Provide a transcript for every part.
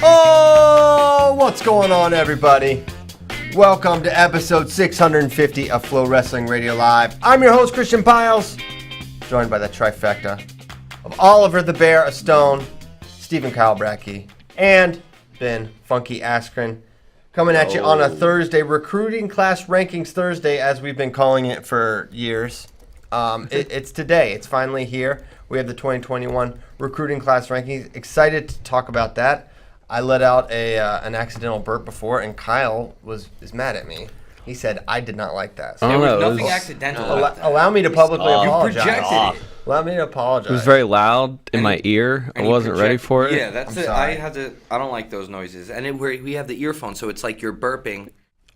Oh, what's going on, everybody? Welcome to episode 650 of FloWrestling Radio Live. I'm your host, Christian Piles, joined by the trifecta of Oliver the Bear Stone, Stephen Kyle Brackey, and Ben Funky Askren, coming at you on a Thursday, Recruiting Class Rankings Thursday, as we've been calling it for years. It's today. It's finally here. We have the 2021 Recruiting Class Rankings. Excited to talk about that. I let out an accidental burp before, and Kyle is mad at me. He said I did not like that. So there was nothing accidental about that. Allow me to publicly apologize. You projected it. Allow me to apologize. It was very loud in my ear. I wasn't ready for it. Yeah, that's it. I don't like those noises. And we have the earphone, so it's like you're burping.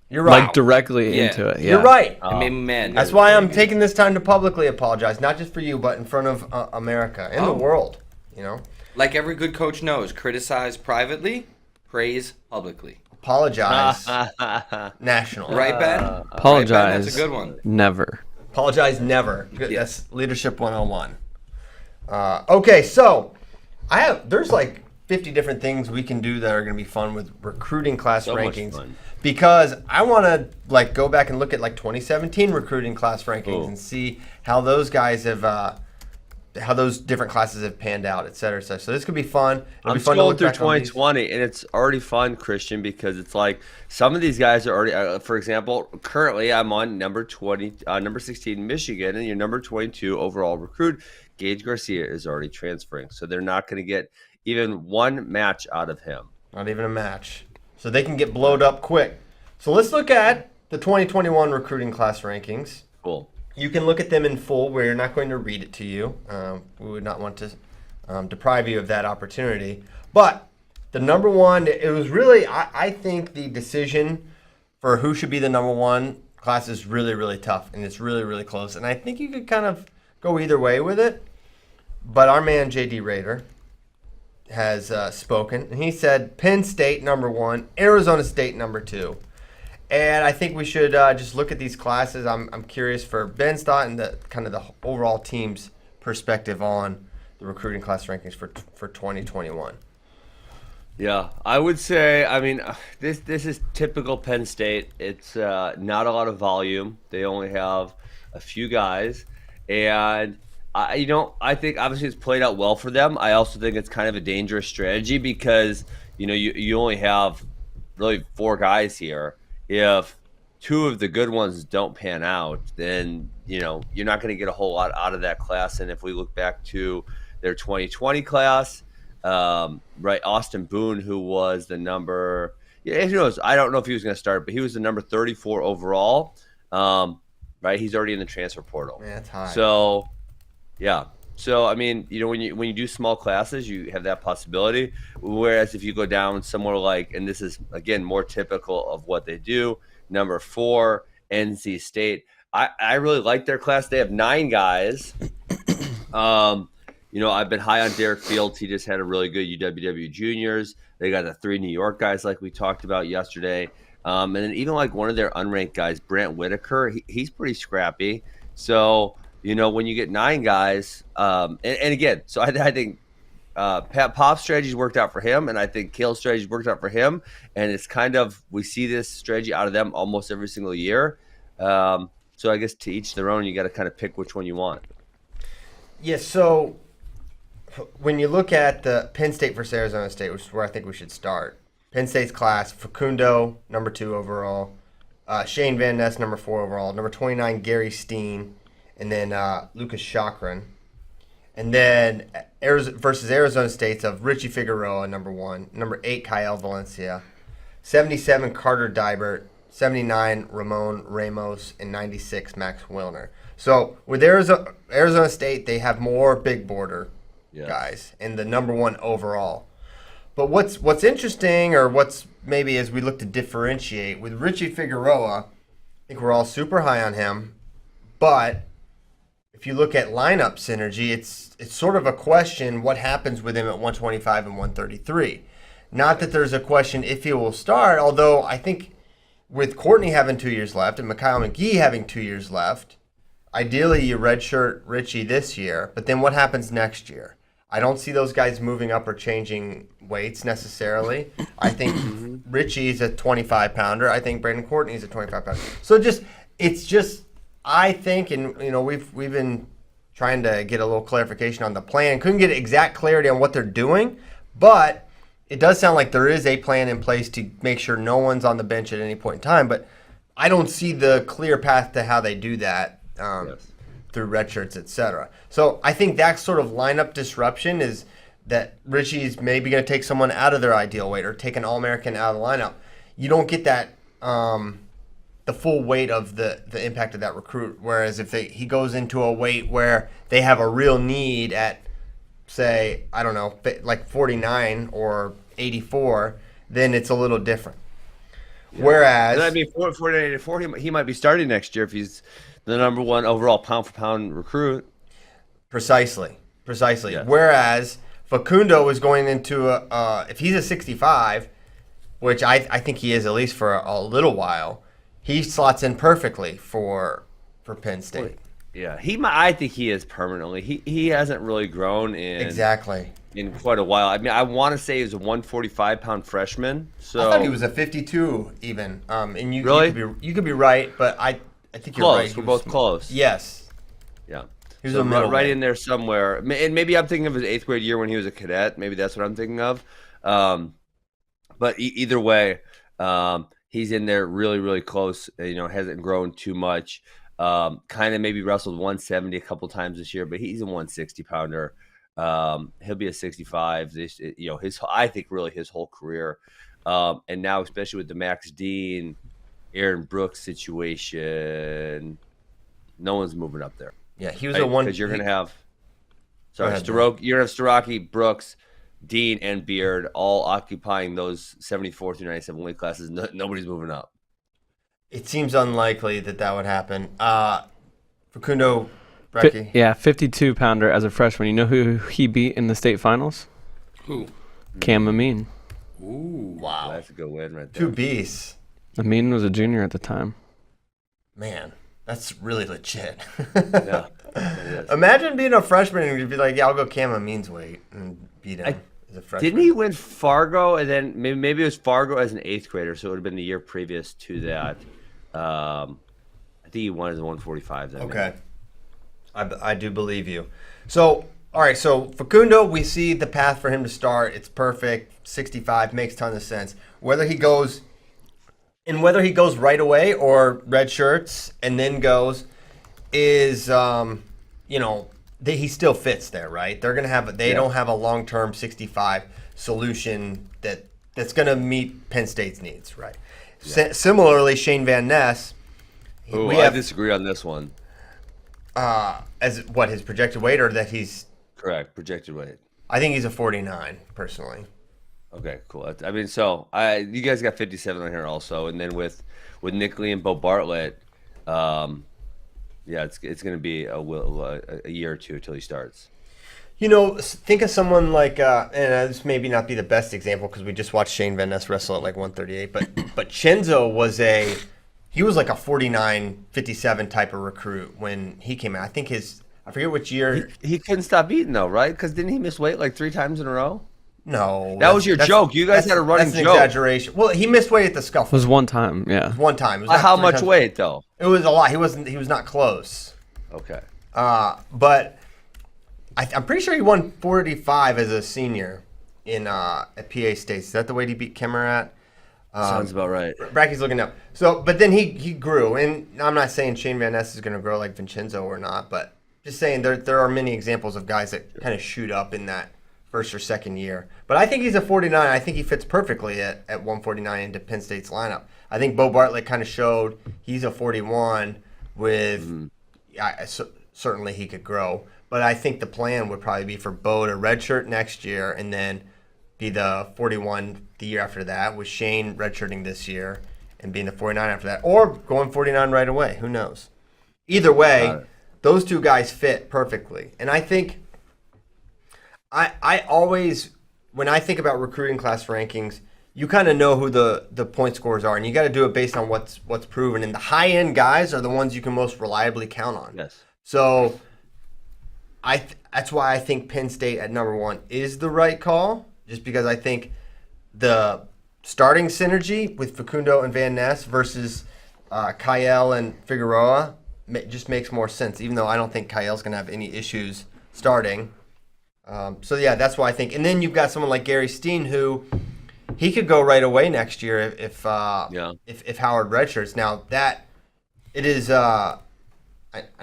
You're right. Like directly into it. Yeah. You're right. It made me mad. That's why I'm taking this time to publicly apologize, not just for you, but in front of America and the world. You know. Like every good coach knows, criticize privately, praise publicly. Apologize nationally. Right, Ben? Apologize. Right, Ben? That's a good one. Never. Apologize never. Good. Yes. That's Leadership 101. Okay, so there's like 50 different things we can do that are going to be fun with recruiting class rankings. Because I want to like go back and look at like 2017 recruiting class rankings and see how those guys have how those different classes have panned out, et cetera, et cetera. So this could be fun. I'm scrolling through 2020, and it's already fun, Christian, because it's like some of these guys are already, for example, currently I'm on number 16, Michigan, and your number 22 overall recruit, Gage Garcia, is already transferring. So they're not going to get even one match out of him. Not even a match. So they can get blowed up quick. So let's look at the 2021 recruiting class rankings. Cool. You can look at them in full. We're not going to read it to you. We would not want to deprive you of that opportunity. But the number one, it was really, I think the decision for who should be the number one class is really, really tough. And it's really, really close. And I think you could kind of go either way with it. But our man, J.D. Rader, has spoken. And he said Penn State, number one, Arizona State, number two. And I think we should just look at these classes. I'm curious for Ben's thought and the kind of the overall team's perspective on the recruiting class rankings for 2021. Yeah, I would say, I mean, this is typical Penn State. It's not a lot of volume. They only have a few guys. And, I think obviously it's played out well for them. I also think it's kind of a dangerous strategy because, you only have really four guys here. If two of the good ones don't pan out, then, you're not going to get a whole lot out of that class. And if we look back to their 2020 class, right, Austin Boone, who was the number, who knows, I don't know if he was going to start, but he was the number 34 overall, right? He's already in the transfer portal. Yeah, that's high. So, yeah. So, I mean, when you do small classes, you have that possibility. Whereas if you go down somewhere like, and this is, again, more typical of what they do, number 4, NC State. I really like their class. They have 9 guys. I've been high on Derek Fields. He just had a really good UWW juniors. They got the 3 New York guys like we talked about yesterday. And then even like one of their unranked guys, Brant Whitaker, he's pretty scrappy. So, when you get 9 guys, and again, so I think Pat Pop's strategies worked out for him, and I think Kale's strategies worked out for him, and it's kind of, we see this strategy out of them almost every single year. So I guess to each their own, you got to kind of pick which one you want. Yeah, so when you look at the Penn State versus Arizona State, which is where I think we should start, Penn State's class, Facundo, number 2 overall, Shane Van Ness, number 4 overall, number 29, Gary Steen, and then Lucas Chakran. And then versus Arizona State's of Richie Figueroa, number 1. Number 8, Kyle Valencia. 77, Carter Dybert. 79, Ramon Ramos. And 96, Max Wilner. So with Arizona State, they have more big border guys. And the number 1 overall. But what's interesting, or what's maybe as we look to differentiate, with Richie Figueroa, I think we're all super high on him. But if you look at lineup synergy, it's sort of a question what happens with him at 125 and 133. Not that there's a question if he will start, although I think with Courtney having 2 years left and Mikhail McGee having 2 years left, ideally you redshirt Richie this year, but then what happens next year? I don't see those guys moving up or changing weights necessarily. I think Richie's a 25-pounder. I think Brandon Courtney's a 25-pounder. So it's just I think, and we've been trying to get a little clarification on the plan. Couldn't get exact clarity on what they're doing, but it does sound like there is a plan in place to make sure no one's on the bench at any point in time. But I don't see the clear path to how they do that through red shirts, etc. So I think that sort of lineup disruption is that Richie's maybe going to take someone out of their ideal weight or take an All-American out of the lineup. You don't get that the full weight of the impact of that recruit. Whereas if he goes into a weight where they have a real need at, say, I don't know, like 49 or 84, then it's a little different. Yeah. Whereas, I mean, 49 to 40, he might be starting next year if he's the number one overall pound-for-pound recruit. Precisely. Yes. Whereas Facundo is going into if he's a 65, which I think he is at least for a little while, he slots in perfectly for Penn State. Yeah, I think he is permanently. He hasn't really grown in quite a while. I mean, I want to say he was a 145-pound freshman. So I thought he was a 52 even. And you really you could be right, but I think you're close. right. We're both close. Yes. Yeah. He was right in there somewhere. And maybe I'm thinking of his 8th grade year when he was a cadet. Maybe that's what I'm thinking of. But either way, he's in there really, really close. Hasn't grown too much. Kind of maybe wrestled 170 a couple times this year, but he's a 160-pounder. He'll be a 65. I think really his whole career, and now especially with the Max Dean, Aaron Brooks situation, no one's moving up there. Yeah, he was a one because you're gonna have. Sorry, you're gonna have Starocki, Brooks, Dean, and Beard all occupying those 74 through 97 weight classes. Nobody's moving up. It seems unlikely that would happen. Facundo Brecky. 52-pounder as a freshman. You know who he beat in the state finals? Who? Cam Amin. Ooh, wow. That's a good win right there. Two beasts. Amin was a junior at the time. Man, that's really legit. Yeah. Imagine being a freshman and you'd be like, yeah, I'll go Cam Amin's weight and beat him as a freshman. Didn't he win Fargo and then maybe it was Fargo as an 8th grader, so it would have been the year previous to that. I think he won as a 145. Okay. I do believe you. So, all right, so Facundo, we see the path for him to start. It's perfect. 65 makes a ton of sense. Whether he goes right away or red shirts and then goes is, he still fits there, right? They're going to have, don't have a long-term 65 solution that's going to meet Penn State's needs, right? Yeah. Similarly, Shane Van Ness. I disagree on this one. As what, his projected weight, or that he's correct projected weight? I think he's a 49 personally. Okay, cool. I mean, you guys got 57 on here also, and then with Nick Lee and Beau Bartlett, it's going to be a year or two until he starts. Think of someone like, and this maybe not be the best example because we just watched Shane Van Ness wrestle at like 138, but Chenzo was like a 49, 57 type of recruit when he came out. I forget which year. He couldn't stop eating though, right? Because didn't he miss weight like 3 times in a row? No. That was your joke. You guys had a running joke. That's an exaggeration. Well, he missed weight at the Scuffle. It was one time, yeah. It was one time. How much weight though? It was a lot. He was not close. Okay. But I'm pretty sure he won 45 as a senior at PA State. Is that the weight he beat Kimmer at? Sounds about right. Bracky's looking up. So, but then he grew, and I'm not saying Shane Van Ness is going to grow like Vincenzo or not, but just saying there are many examples of guys that kind of shoot up in that first or second year. But I think he's a 49. I think he fits perfectly at 149 into Penn State's lineup. I think Beau Bartlett kind of showed he's a 41 with certainly he could grow. But I think the plan would probably be for Beau to redshirt next year and then be the 41 the year after that, with Shane redshirting this year and being the 49 after that, or going 49 right away. Who knows? Either way, those two guys fit perfectly. And I think I always, when I think about recruiting class rankings, you kind of know who the point scorers are, and you got to do it based on what's proven. And the high-end guys are the ones you can most reliably count on. Yes. So that's why I think Penn State at number 1 is the right call, just because I think the starting synergy with Facundo and Van Ness versus Kyle and Figueroa just makes more sense, even though I don't think Kyle's going to have any issues starting. So, yeah, that's why I think. And then you've got someone like Gary Steen, who he could go right away next year if Howard redshirts. Now, that it is I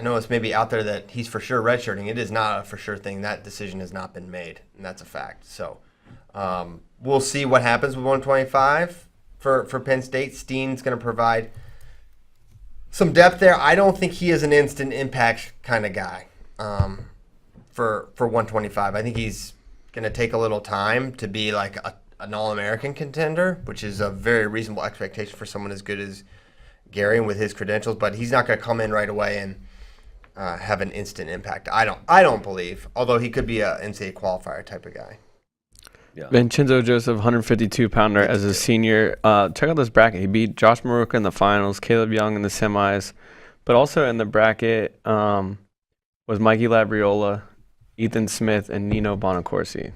know it's maybe out there that he's for sure redshirting. It is not a for sure thing. That decision has not been made, and that's a fact. So we'll see what happens with 125 for Penn State. Steen's going to provide some depth there. I don't think he is an instant impact kind of guy for 125. I think he's going to take a little time to be like an All-American contender, which is a very reasonable expectation for someone as good as Gary and with his credentials. But he's not going to come in right away and have an instant impact. I don't believe, although he could be a NCAA qualifier type of guy. Yeah. Vincenzo Joseph, 152-pounder as a senior. Check out this bracket. He beat Josh Maruka in the finals, Caleb Young in the semis, but also in the bracket was Mikey Labriola, Ethan Smith, and Nino Bonacorsi.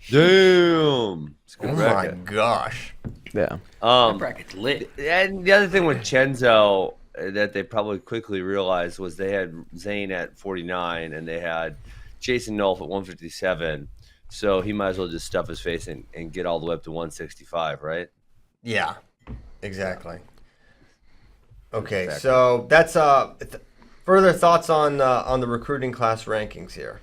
Damn! It's a good Oh bracket. my gosh! Yeah. That bracket's lit. And the other thing with Chenzo that they probably quickly realized was they had Zane at 49 and they had Jason Nolf at 157. So he might as well just stuff his face and get all the way up to 165, right? Yeah, exactly. Okay, so that's further thoughts on the recruiting class rankings here.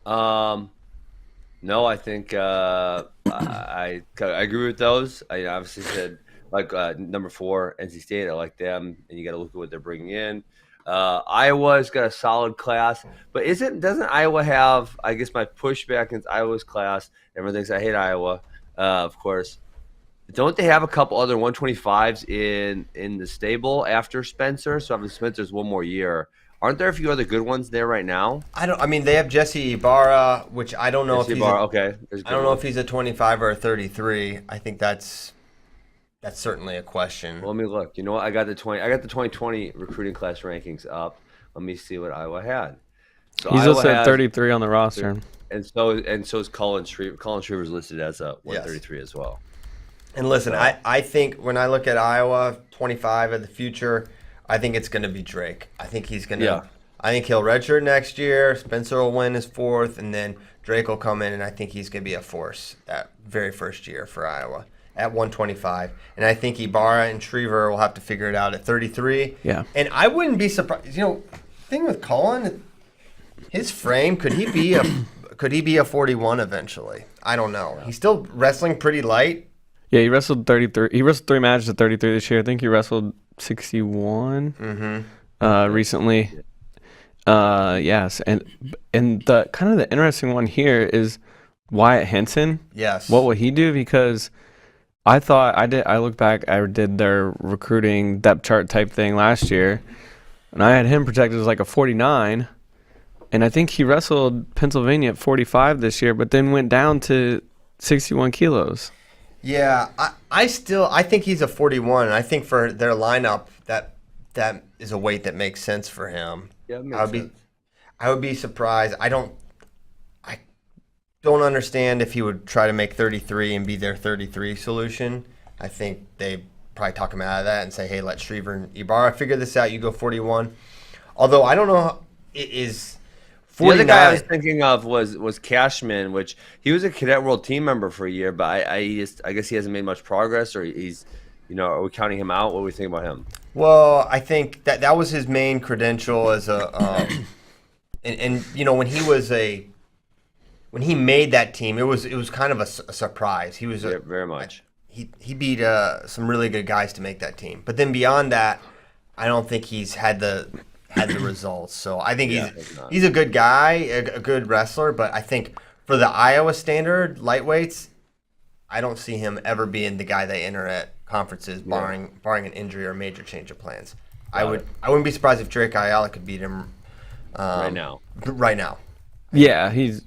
No, I think I agree with those. I obviously said like number 4 NC State. I like them, and you got to look at what they're bringing in. Iowa's got a solid class, but doesn't Iowa have? I guess my pushback against Iowa's class. Everyone thinks I hate Iowa, of course. Don't they have a couple other 125s in the stable after Spencer? So obviously Spencer's one more year. Aren't there a few other good ones there right now? I mean, they have Jesse Ibarra, which I don't know if he's if he's a 25 or a 33. I think that's certainly a question. Well, let me look. You know what? I got the 2020 recruiting class rankings up. Let me see what Iowa had. So he's Iowa also at 33 on the roster. And so is Colin Shriver. Colin Shriver's listed as a 133 as well. And listen, I think when I look at Iowa 25 of the future, I think it's going to be Drake. I think he's going to. Yeah. I think he'll redshirt next year. Spencer will win his 4th, and then Drake will come in, and I think he's going to be a force that very first year for Iowa at 125. And I think Ibarra and Shriver will have to figure it out at 33. Yeah. And I wouldn't be surprised. Thing with Colin, his frame, could he be a 41 eventually? I don't know. He's still wrestling pretty light. Yeah, he wrestled 33. He wrestled 3 matches at 33 this year. I think he wrestled 61 recently. Yes, and the kind of the interesting one here is Wyatt Henson. Yes. What will he do? Because I look back, I did their recruiting depth chart type thing last year, and I had him projected as like a 49, and I think he wrestled Pennsylvania at 45 this year, but then went down to 61 kilos. Yeah, I think he's a 41, and I think for their lineup that is a weight that makes sense for him. Yeah, it makes sense. I would be surprised. I don't understand if he would try to make 33 and be their 33 solution. I think they probably talk him out of that and say, hey, let Shriver and Ibarra figure this out. You go 41. Although I don't know, it is 49. The other guy I was thinking of was Cashman, which he was a Cadet World team member for a year, but I guess he hasn't made much progress, or he's, are we counting him out? What do we think about him? Well, I think that was his main credential as a, and when he made that team, it was kind of a surprise. He was very much. He beat some really good guys to make that team, but then beyond that, I don't think he's had the results. So I think he's a good guy, a good wrestler, but I think for the Iowa standard lightweights, I don't see him ever being the guy they enter at conferences, barring an injury or major change of plans. I wouldn't be surprised if Drake Ayala could beat him right now. Right now. Yeah, he's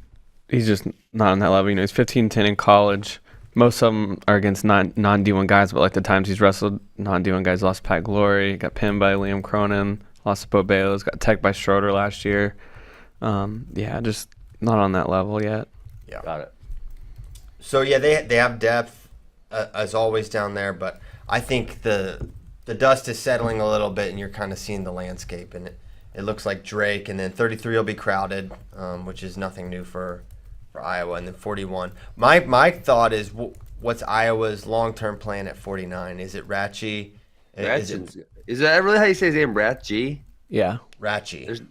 just not on that level. He's 15-10 in college. Most of them are against non-D1 guys, but like the times he's wrestled non-D1 guys, lost Pat Glory, got pinned by Liam Cronin, lost to Bo Bayless, got teched by Schroeder last year. Just not on that level yet. Yeah. Got it. So yeah, they have depth as always down there, but I think the dust is settling a little bit, and you're kind of seeing the landscape, and it looks like Drake, and then 33 will be crowded, which is nothing new for Iowa, and then 41. My thought is, what's Iowa's long-term plan at 49? Is it Ratchie? Is that really how you say his name, Ratchie? Yeah. Ratchie.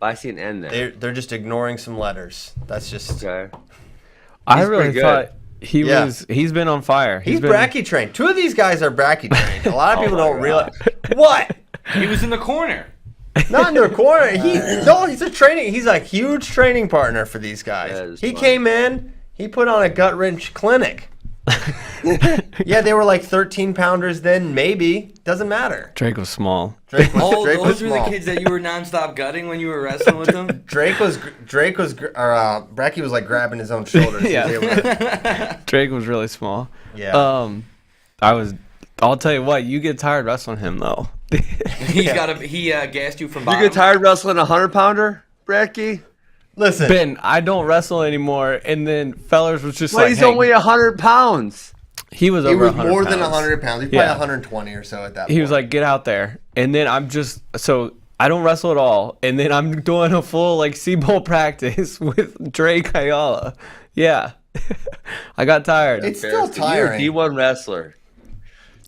I see an N there. They're just ignoring some letters. That's just Okay. I He's really pretty thought Yeah. he's been on fire. he's been, bracky trained. Two of these guys are bracky trained. A lot of people my don't God. realize what. He was in the corner. Not in their corner. He's a training. He's a huge training partner for these That guys. is He funny. came in. He put on a gut wrench clinic. Yeah, they were like 13 pounders then. Maybe doesn't matter. Drake was small. Drake was, Oh, Drake was those were the small. kids that you were nonstop gutting when you were wrestling with them. Bracky was like grabbing his own shoulders. Yeah. They were- Drake was really small. yeah. I'll tell you what, you get tired wrestling him though. He gassed you from You bottom. get tired wrestling a 100-pounder, Bracky? Listen, Ben, I don't wrestle anymore, and then Fellers was just Well, like, he's hey, only 100 pounds. he was he over was 100 more than pounds. 100 pounds. He's Yeah. probably 120 or so at that point. He was like, get out there. And then so I don't wrestle at all. And then I'm doing a full like C-Bowl practice with Drake Ayala. Yeah. I got tired. It's still tiring. You're a D1 wrestler.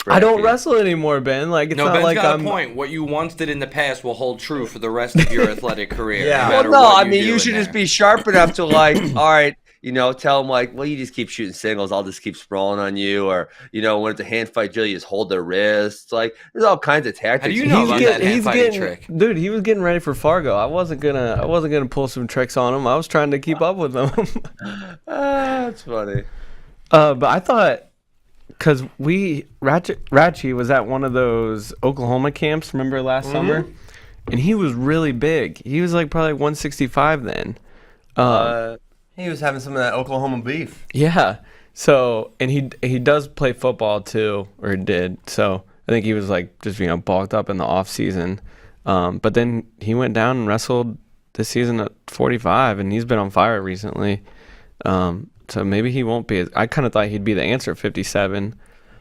I don't Bracky. wrestle anymore, Ben. Like, it's No, not Ben's like got I'm. a point. What you once did in the past will hold true for the rest of your athletic career. Yeah. No Well, matter No, what I you mean, do you in should there. just be sharp enough to like, all right, tell them like, well, you just keep shooting singles. I'll just keep sprawling on you. Or, when it's a hand fight drill, you just hold their wrists. Like, there's all kinds of tactics. How do you know about that hand fighting getting, trick? dude. He was getting ready for Fargo. I wasn't gonna pull some tricks on him. I was trying to keep up with him. That's funny. But I thought, because Ratchie was at one of those Oklahoma camps, remember last summer? And he was really big. He was like probably 165 then. He was having some of that Oklahoma beef. Yeah. So, and he does play football too, or did. So I think he was like just, bulked up in the off season. But then he went down and wrestled this season at 45, and he's been on fire recently. So maybe he won't be. I kind of thought he'd be the answer at 57,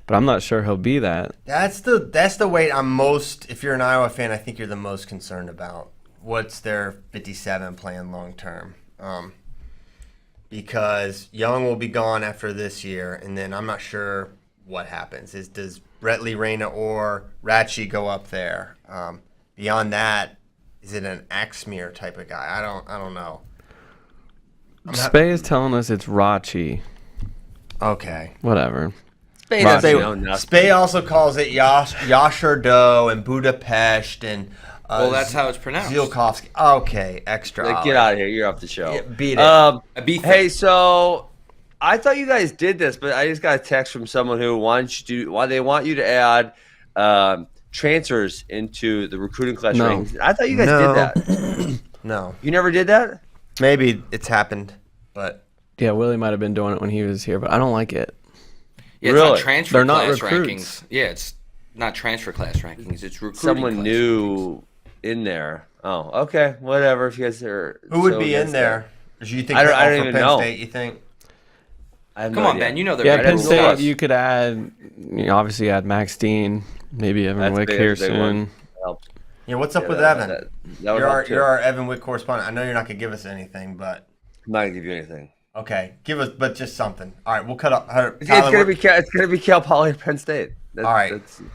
but I'm not sure he'll be that. That's the weight I'm most. If you're an Iowa fan, I think you're the most concerned about. What's their 57 plan long term? Because Young will be gone after this year, and then I'm not sure what happens. Does Brett Lee Reyna or Ratchie go up there? Beyond that, is it an Axmere type of guy? I don't know. Spay is telling us it's Rachi. Okay. Whatever. Spay Rocky. doesn't know nothing. Spay also calls it Yasher Do and Budapest and. Well, that's how it's pronounced. Zielkowski. Okay, extra. Like, get out of here. You're off the show. Yeah, beat it. A beef. Hey, so I thought you guys did this, but I just got a text from someone who wants they want you to add transfers into the recruiting class No. rankings. I thought you guys No. did that. No. You never did that? Maybe it's happened, but Yeah, Willie might have been doing it when he was here, but I don't like it. Yeah, it's Really? not transfer They're not class recruits. rankings. Yeah, it's not transfer class rankings. It's recruiting Someone class new in there. Oh, okay. Whatever. If you guys are who would so be in against there? Do you think I don't- they're I all don't for even Penn know. State, you think? I have Come no on, idea. Ben. You know they're Yeah, ready Penn to State, roll. you could add, obviously add Max Dean, maybe Evan That's Wick big, here that's a big one. soon. Helps. Yeah, what's up Yeah, with that- Evan? that would You're help, too. our Evan Wick correspondent. I know you're not going to give us anything, but I'm not gonna give you anything. okay. Give us, but just something. All right, we'll cut up. It's gonna be Cal Poly or Penn State. All right.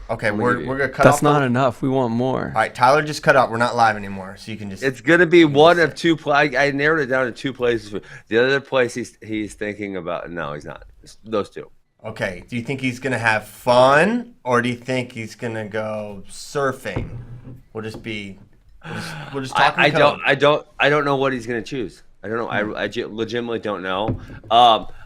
Okay, I'm we're gonna give going you. to cut That's off. not enough. We want more. All right, Tyler just cut up. We're not live anymore, so you can just. It's gonna be one of two. I narrowed it down to two places. The other place he's thinking about. No, he's not. It's those two. Okay. Do you think he's going to have fun, or do you think he's going to go surfing? We'll just talk. I don't know what he's gonna choose. I don't know. I legitimately don't know.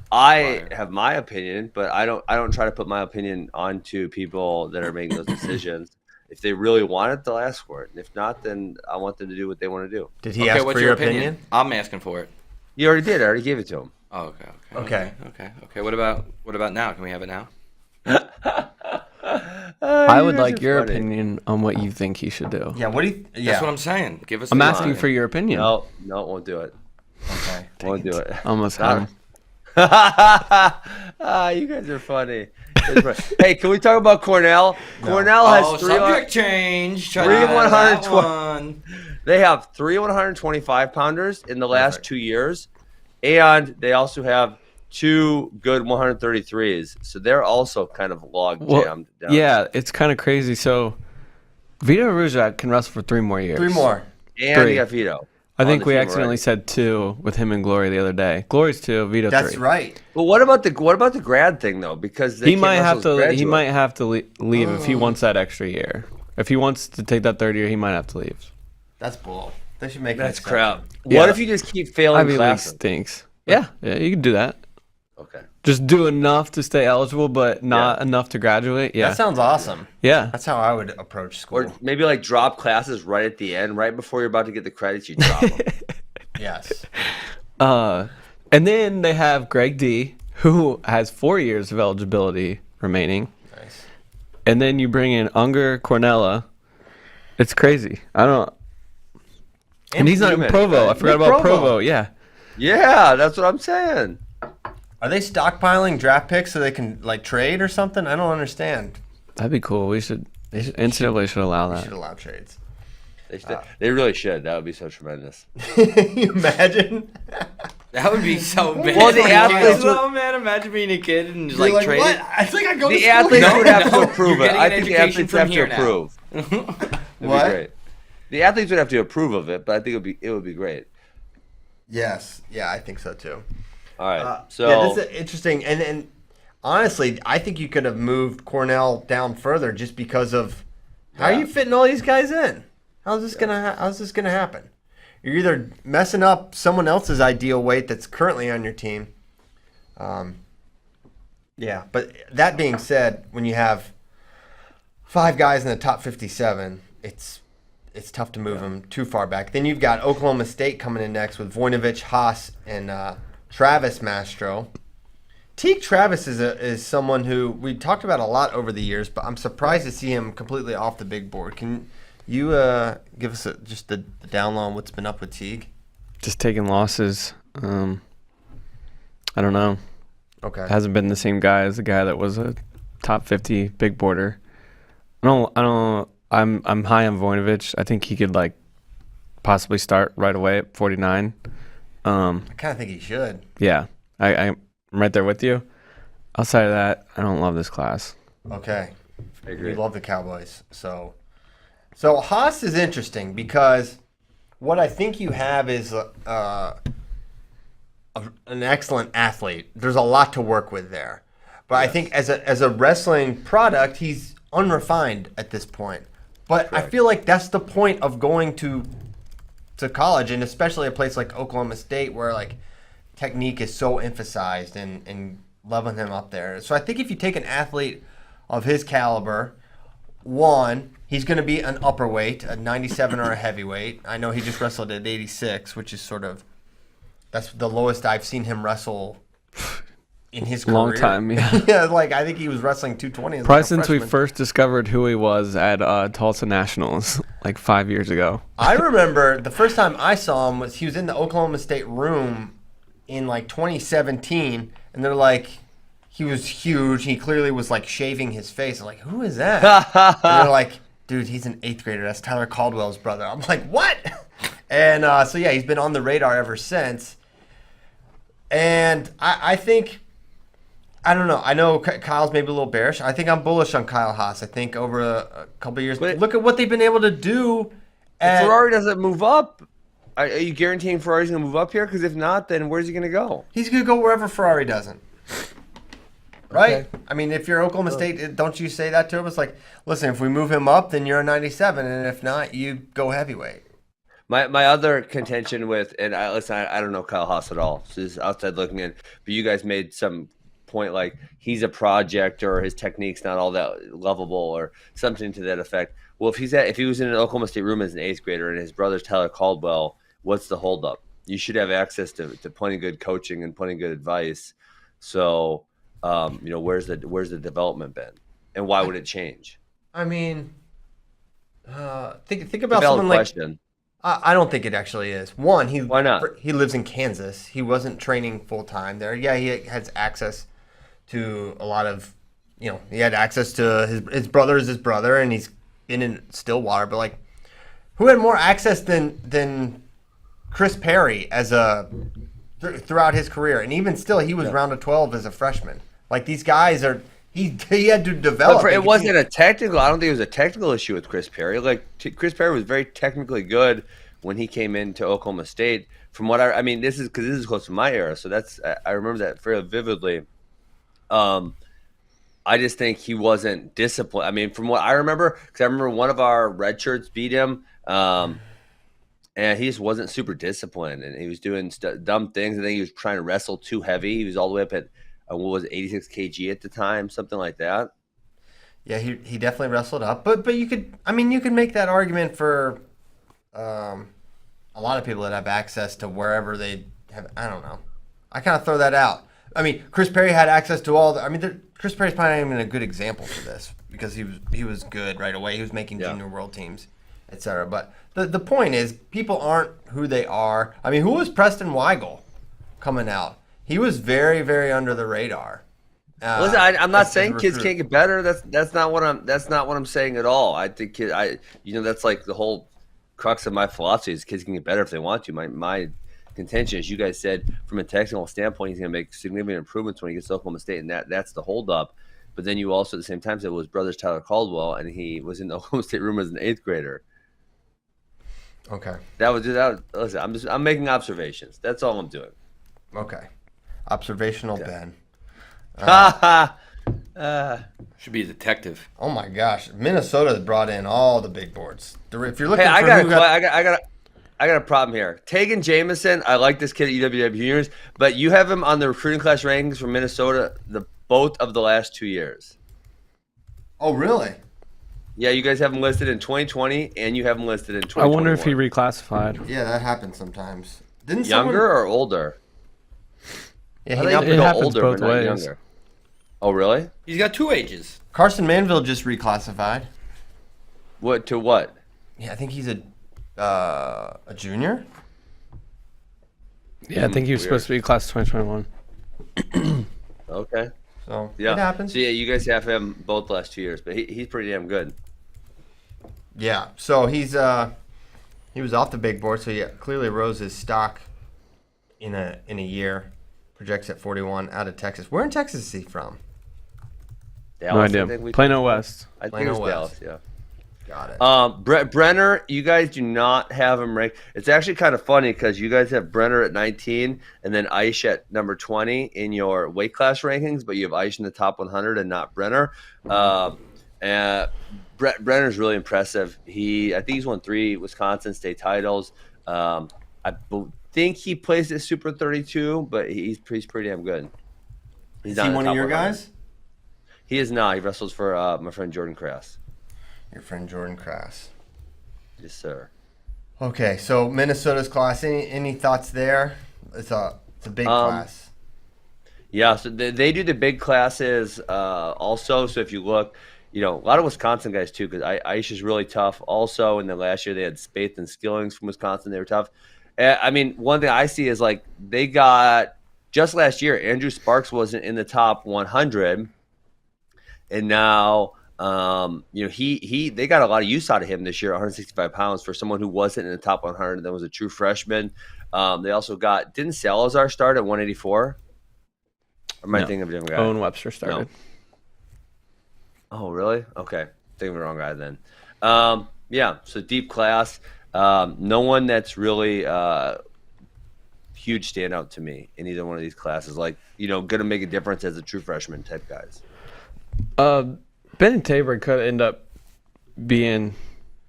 I have my opinion, but I don't try to put my opinion onto people that are making those decisions. If they really want it, they'll ask for it. And if not, then I want them to do what they want to do. Did he Okay, ask what's for your opinion? I'm asking for it. You already did. I already gave it to him. Oh, Okay. Okay. What about now? Can we have it now? I would You guys like are your funny. opinion on what you think he should do. Yeah. What do you? Yeah. That's what I'm saying. Give us. I'm a asking line. for your opinion. No, won't do it. Okay. Won't do it. Almost Not- had him. You guys are funny. Hey, can we talk about Cornell? No. Cornell has Oh, three. subject change. Try to three get that 120 one. They have 3 125 pounders in the last Perfect. 2 years, and they also have 2 good 133s. So they're also kind of log jammed. down. Yeah, it's kind of crazy. So Vito Arujak can wrestle for 3 more years. 3 more. And Three. you got Vito. I on think the we team accidentally already. said 2 with him and Glory the other day. Glory's 2, Vito 3. That's right. But what about the grad thing though? Because they He can't might have wrestle as to. He graduate. might have to leave if he wants that extra year. If he wants to take that 3rd year, he might have to leave. That's bull. They should make That's an crap. exception. Yeah. What if you just keep failing Ivy League classes? stinks. Yeah, you can do that. Okay. Just do enough to stay eligible, but not Yeah. enough to graduate. Yeah, That sounds awesome. yeah. That's how I would approach school. Or maybe like drop classes right at the end, right before you're about to get the credits, you drop them. Yes. And then they have Greg D, who has 4 years of eligibility remaining. Nice. And then you bring in Unger Cornella. It's crazy. I don't. And he's not in Newman, Provo. right? I forgot Nick about Provo. Provo. Yeah. Yeah, that's what I'm saying. Are they stockpiling draft picks so they can like trade or something? I don't understand. That'd be cool. We should. NCAA should allow We that. should allow trades. They really should. That would be so tremendous. Can you imagine? That would be so bad. Well, the athletes would- Oh man, imagine being a kid and just You're like trade what? it. I think I go to The school athletes here. would have No, to approve you're it. getting I an think the education athletes from have to here now. approve. It'd What? be great. The athletes would have to approve of it, but I think it would be great. Yes. Yeah, I think so too. All right. So yeah, this is interesting. And honestly, I think you could have moved Cornell down further just because of how are Yeah. you fitting all these guys in? How's this gonna happen? You're either messing up someone else's ideal weight that's currently on your team. Yeah, but that being said, when you have 5 guys in the top 57, it's tough to move them too far back. Then you've got Oklahoma State coming in next with Voinovich, Haas, and Travis Mastro. Teague Travis is someone who we talked about a lot over the years, but I'm surprised to see him completely off the big board. Can you give us just the down low on what's been up with Teague? Just taking losses. I don't know. Okay. Hasn't been the same guy as the guy that was a top 50 big boarder. I'm high on Voinovich. I think he could like possibly start right away at 49. I kind of think he should. Yeah, I'm right there with you. Outside of that, I don't love this class. Okay. I agree. We love the Cowboys. So Haas is interesting because what I think you have is an excellent athlete. There's a lot to work with there. But I think as a wrestling product, he's unrefined at this point. But I feel like that's the point of going to college, and especially a place like Oklahoma State where like technique is so emphasized and leveling him up there. So I think if you take an athlete of his caliber, one, he's going to be an upper weight, a 97 or a heavyweight. I know he just wrestled at 86, which is that's the lowest I've seen him wrestle in his career. Long time, yeah. Yeah, like I think he was wrestling 220 as Probably like a since we freshman. first discovered who he was at Tulsa Nationals like 5 years ago. I remember the first time I saw him was he was in the Oklahoma State room in like 2017, and they're like, he was huge. He clearly was like shaving his face. I'm like, who is that? And they're like, dude, he's an 8th grader. That's Tyler Caldwell's brother. I'm like, what? And so yeah, he's been on the radar ever since. And I think, I don't know. I know Kyle's maybe a little bearish. I think I'm bullish on Kyle Haas. I think over a couple of years, But- look at what they've been able to do. If Ferrari doesn't move up, are you guaranteeing Ferrari's going to move up here? Because if not, then where's he going to go? He's going to go wherever Ferrari doesn't. Right? Okay. I mean, if you're Oklahoma State, don't you say that to him? It's like, listen, if we move him up, then you're a 97, and if not, you go heavyweight. My other contention with, and I don't know Kyle Haas at all. So this is outside looking in, but you guys made some point like he's a project or his technique's not all that lovable or something to that effect. Well, if he was in an Oklahoma State room as an 8th grader and his brother's Tyler Caldwell, what's the holdup? You should have access to plenty of good coaching and plenty of good advice. So, where's the development been, and why would it change? I mean, think about Valid someone like question. I don't think it actually is. One, Why not? he lives in Kansas. He wasn't training full time there. Yeah, he has access to a lot of, he had access to his brother is his brother, and he's been in Stillwater. But like, who had more access than Chris Perry throughout his career? And even still, he was round of 12 as a freshman. Like these guys are. He had to develop. It wasn't a technical. I don't think it was a technical issue with Chris Perry. Like Chris Perry was very technically good when he came into Oklahoma State. From what I mean, this is close to my era, so I remember that very vividly. I just think he wasn't disciplined. I mean, from what I remember, because I remember one of our red shirts beat him, and he just wasn't super disciplined, and he was doing dumb things. I think he was trying to wrestle too heavy. He was all the way up at what was it, 86 kg at the time, something like that. Yeah, he definitely wrestled up, but you could make that argument for a lot of people that have access to wherever they have. I don't know. I kind of throw that out. I mean, Chris Perry had access to all. Chris Perry's probably not even a good example for this because he was good right away. He was making junior world teams, etc. But the point is, people aren't who they are. I mean, who was Preston Weigel coming out? He was very, very under the radar. Listen, I'm not saying kids can't get better. That's not what I'm saying at all. I think that's like the whole crux of my philosophy is kids can get better if they want to. My contention, as you guys said, from a technical standpoint, he's going to make significant improvements when he gets to Oklahoma State, and that's the holdup. But then you also at the same time said, well, his brother's Tyler Caldwell, and he was in the Oklahoma State room as an 8th grader. Okay. Listen, I'm making observations. That's all I'm doing. Okay. Observational Ben. Should be a detective. Oh my gosh, Minnesota brought in all the big boards. If you're looking, hey, I got a problem here. Tegan Jamison, I like this kid at UWW Juniors, but you have him on the recruiting class rankings for Minnesota both of the last 2 years. Oh really? Yeah, you guys have him listed in 2020, and you have him listed in 2021. I wonder if he reclassified. Yeah, that happens sometimes. Younger or older? Yeah, it happens both ways. Younger. Oh, really? He's got 2 ages. Carson Manville just reclassified. What to what? Yeah, I think he's a junior. Yeah, I think he was supposed to be class 2021. Okay. So yeah, it happens. So yeah, you guys have him both the last 2 years, but he's pretty damn good. Yeah. So he was off the big board, so yeah, clearly rose his stock in a year. Projects at 41 out of Texas. Where in Texas is he from? Dallas, no idea. Plano West. I think it was Dallas, yeah. Got it. Brenner, you guys do not have him ranked. It's actually kind of funny because you guys have Brenner at 19 and then Aish at number 20 in your weight class rankings, but you have Aish in the top 100 and not Brenner. Brenner's really impressive. I think he's won 3 Wisconsin state titles. I think he plays at Super 32, but he's pretty damn good. Is he one of your guys? He is not. He wrestles for my friend Jordan Crass. Your friend Jordan Crass. Yes, sir. Okay, so Minnesota's class. Any thoughts there? It's a big class. Yeah, so they do the big classes also. So if you look, a lot of Wisconsin guys too, because Aish is really tough. Also, in the last year they had Spaeth and Skillings from Wisconsin. They were tough. I mean, one thing I see is like they got just last year, Andrew Sparks wasn't in the top 100, and now they got a lot of use out of him this year, 165 pounds for someone who wasn't in the top 100 and then was a true freshman. They also didn't Salazar start at 184? Or am I thinking of a different guy? Owen Webster started. No. Oh, really? Okay, thinking of the wrong guy then. Yeah, so deep class. No one that's really huge standout to me in either one of these classes. Like, going to make a difference as a true freshman type guys. Ben and Tabor could end up being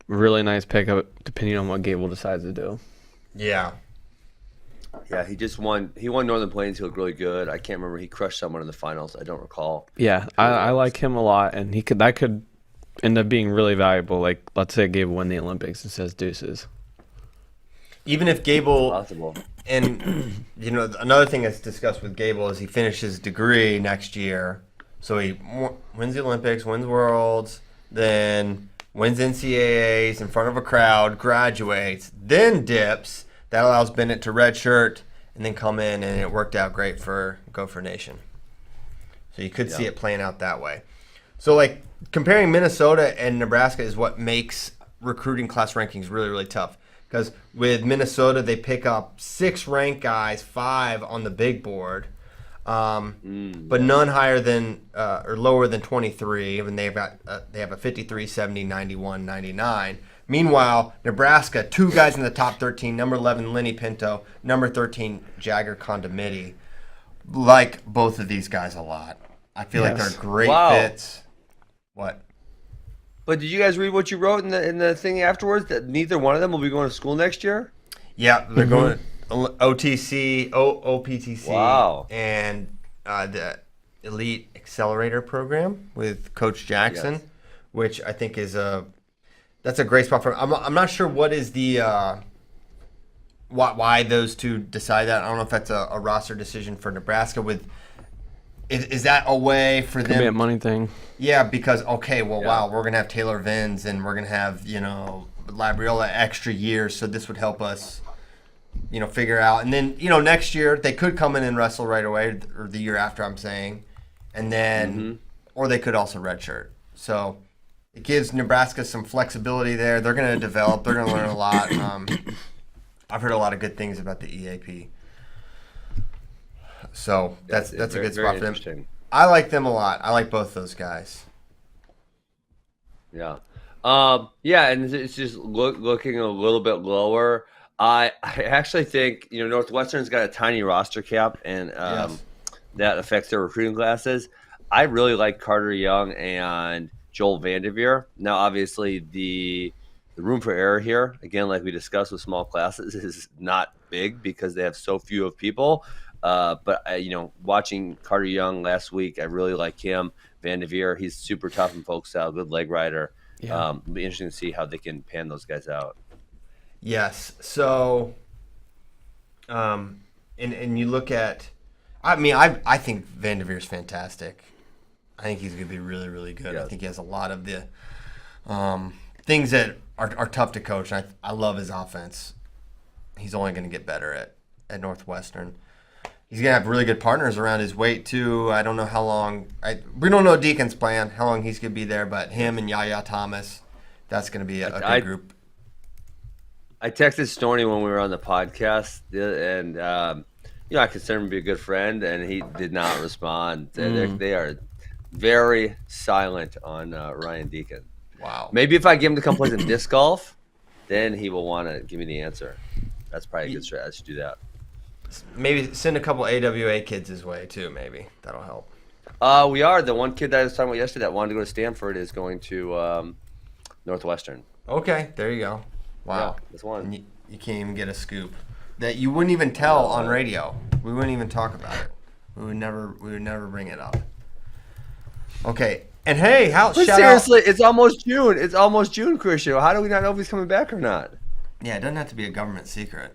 a really nice pickup depending on what Gable decides to do. Yeah. Yeah, he just won. He won Northern Plains. He looked really good. I can't remember. He crushed someone in the finals. I don't recall. Yeah, I like him a lot, and that could end up being really valuable. Like, let's say Gable win the Olympics and says deuces. Even if Gable, possible. And another thing that's discussed with Gable is he finishes his degree next year, so he wins the Olympics, wins Worlds, then wins NCAAs in front of a crowd, graduates, then dips. That allows Bennett to redshirt and then come in, and it worked out great for Gopher Nation. So you could see it playing out that way. So, like, comparing Minnesota and Nebraska is what makes recruiting class rankings really, really tough. Because with Minnesota, they pick up 6 ranked guys, 5 on the big board, but none higher than or lower than 23. And they have a 53, 70, 91, 99. Meanwhile, Nebraska, 2 guys in the top 13, number 11, Lenny Pinto, number 13, Jagger Condomiti. Like both of these guys a lot. I feel like they're great fits. What? But did you guys read what you wrote in the thing afterwards? That neither one of them will be going to school next year? Yeah, they're going to OTC, OPTC, and the Elite Accelerator Program with Coach Jackson, which I think is that's a great spot for him. I'm not sure what is the why those two decide that. I don't know if that's a roster decision for Nebraska. Is that a way for them? Could be a money thing. Yeah, because wow, we're gonna have Taylor Vins and we're gonna have Labriola extra years, so this would help us, figure out. And then next year they could come in and wrestle right away, or the year after, I'm saying, and then or they could also redshirt. So it gives Nebraska some flexibility there. They're gonna develop. They're gonna learn a lot. I've heard a lot of good things about the EAP. So that's a good spot for them. I like them a lot. I like both those guys. Yeah. And it's just looking a little bit lower. I actually think, Northwestern's got a tiny roster cap, and that affects their recruiting classes. I really like Carter Young and Joel Vanderveer. Now, obviously, the room for error here, again, like we discussed with small classes, is not big because they have so few of people. But watching Carter Young last week, I really like him. Vanderveer, he's super tough and folk style, good leg rider. Yeah. It'll be interesting to see how they can pan those guys out. Yes. So, and you look at, I think Vanderveer's fantastic. I think he's going to be really, really good. Yes. I think he has a lot of the things that are tough to coach. I love his offense. He's only going to get better at Northwestern. He's going to have really good partners around his weight, too. I don't know how long. We don't know Deacon's plan, how long he's going to be there, but him and Yaya Thomas, that's going to be a good group. I texted Storny when we were on the podcast, and, I consider him to be a good friend, and he did not respond. They are very silent on Ryan Deacon. Wow. Maybe if I give him to come play some disc golf, then he will want to give me the answer. That's probably a good strategy to do that. Maybe send a couple AWA kids his way, too, maybe. That'll help. We are. The one kid that I was talking about yesterday that wanted to go to Stanford is going to Northwestern. Okay, there you go. Wow. Yeah, that's one. And you can't even get a scoop that you wouldn't even tell on radio. We wouldn't even talk about it. We would never bring it up. Okay. And hey, seriously, it's almost June. It's almost June, Christian. How do we not know if he's coming back or not? Yeah, it doesn't have to be a government secret.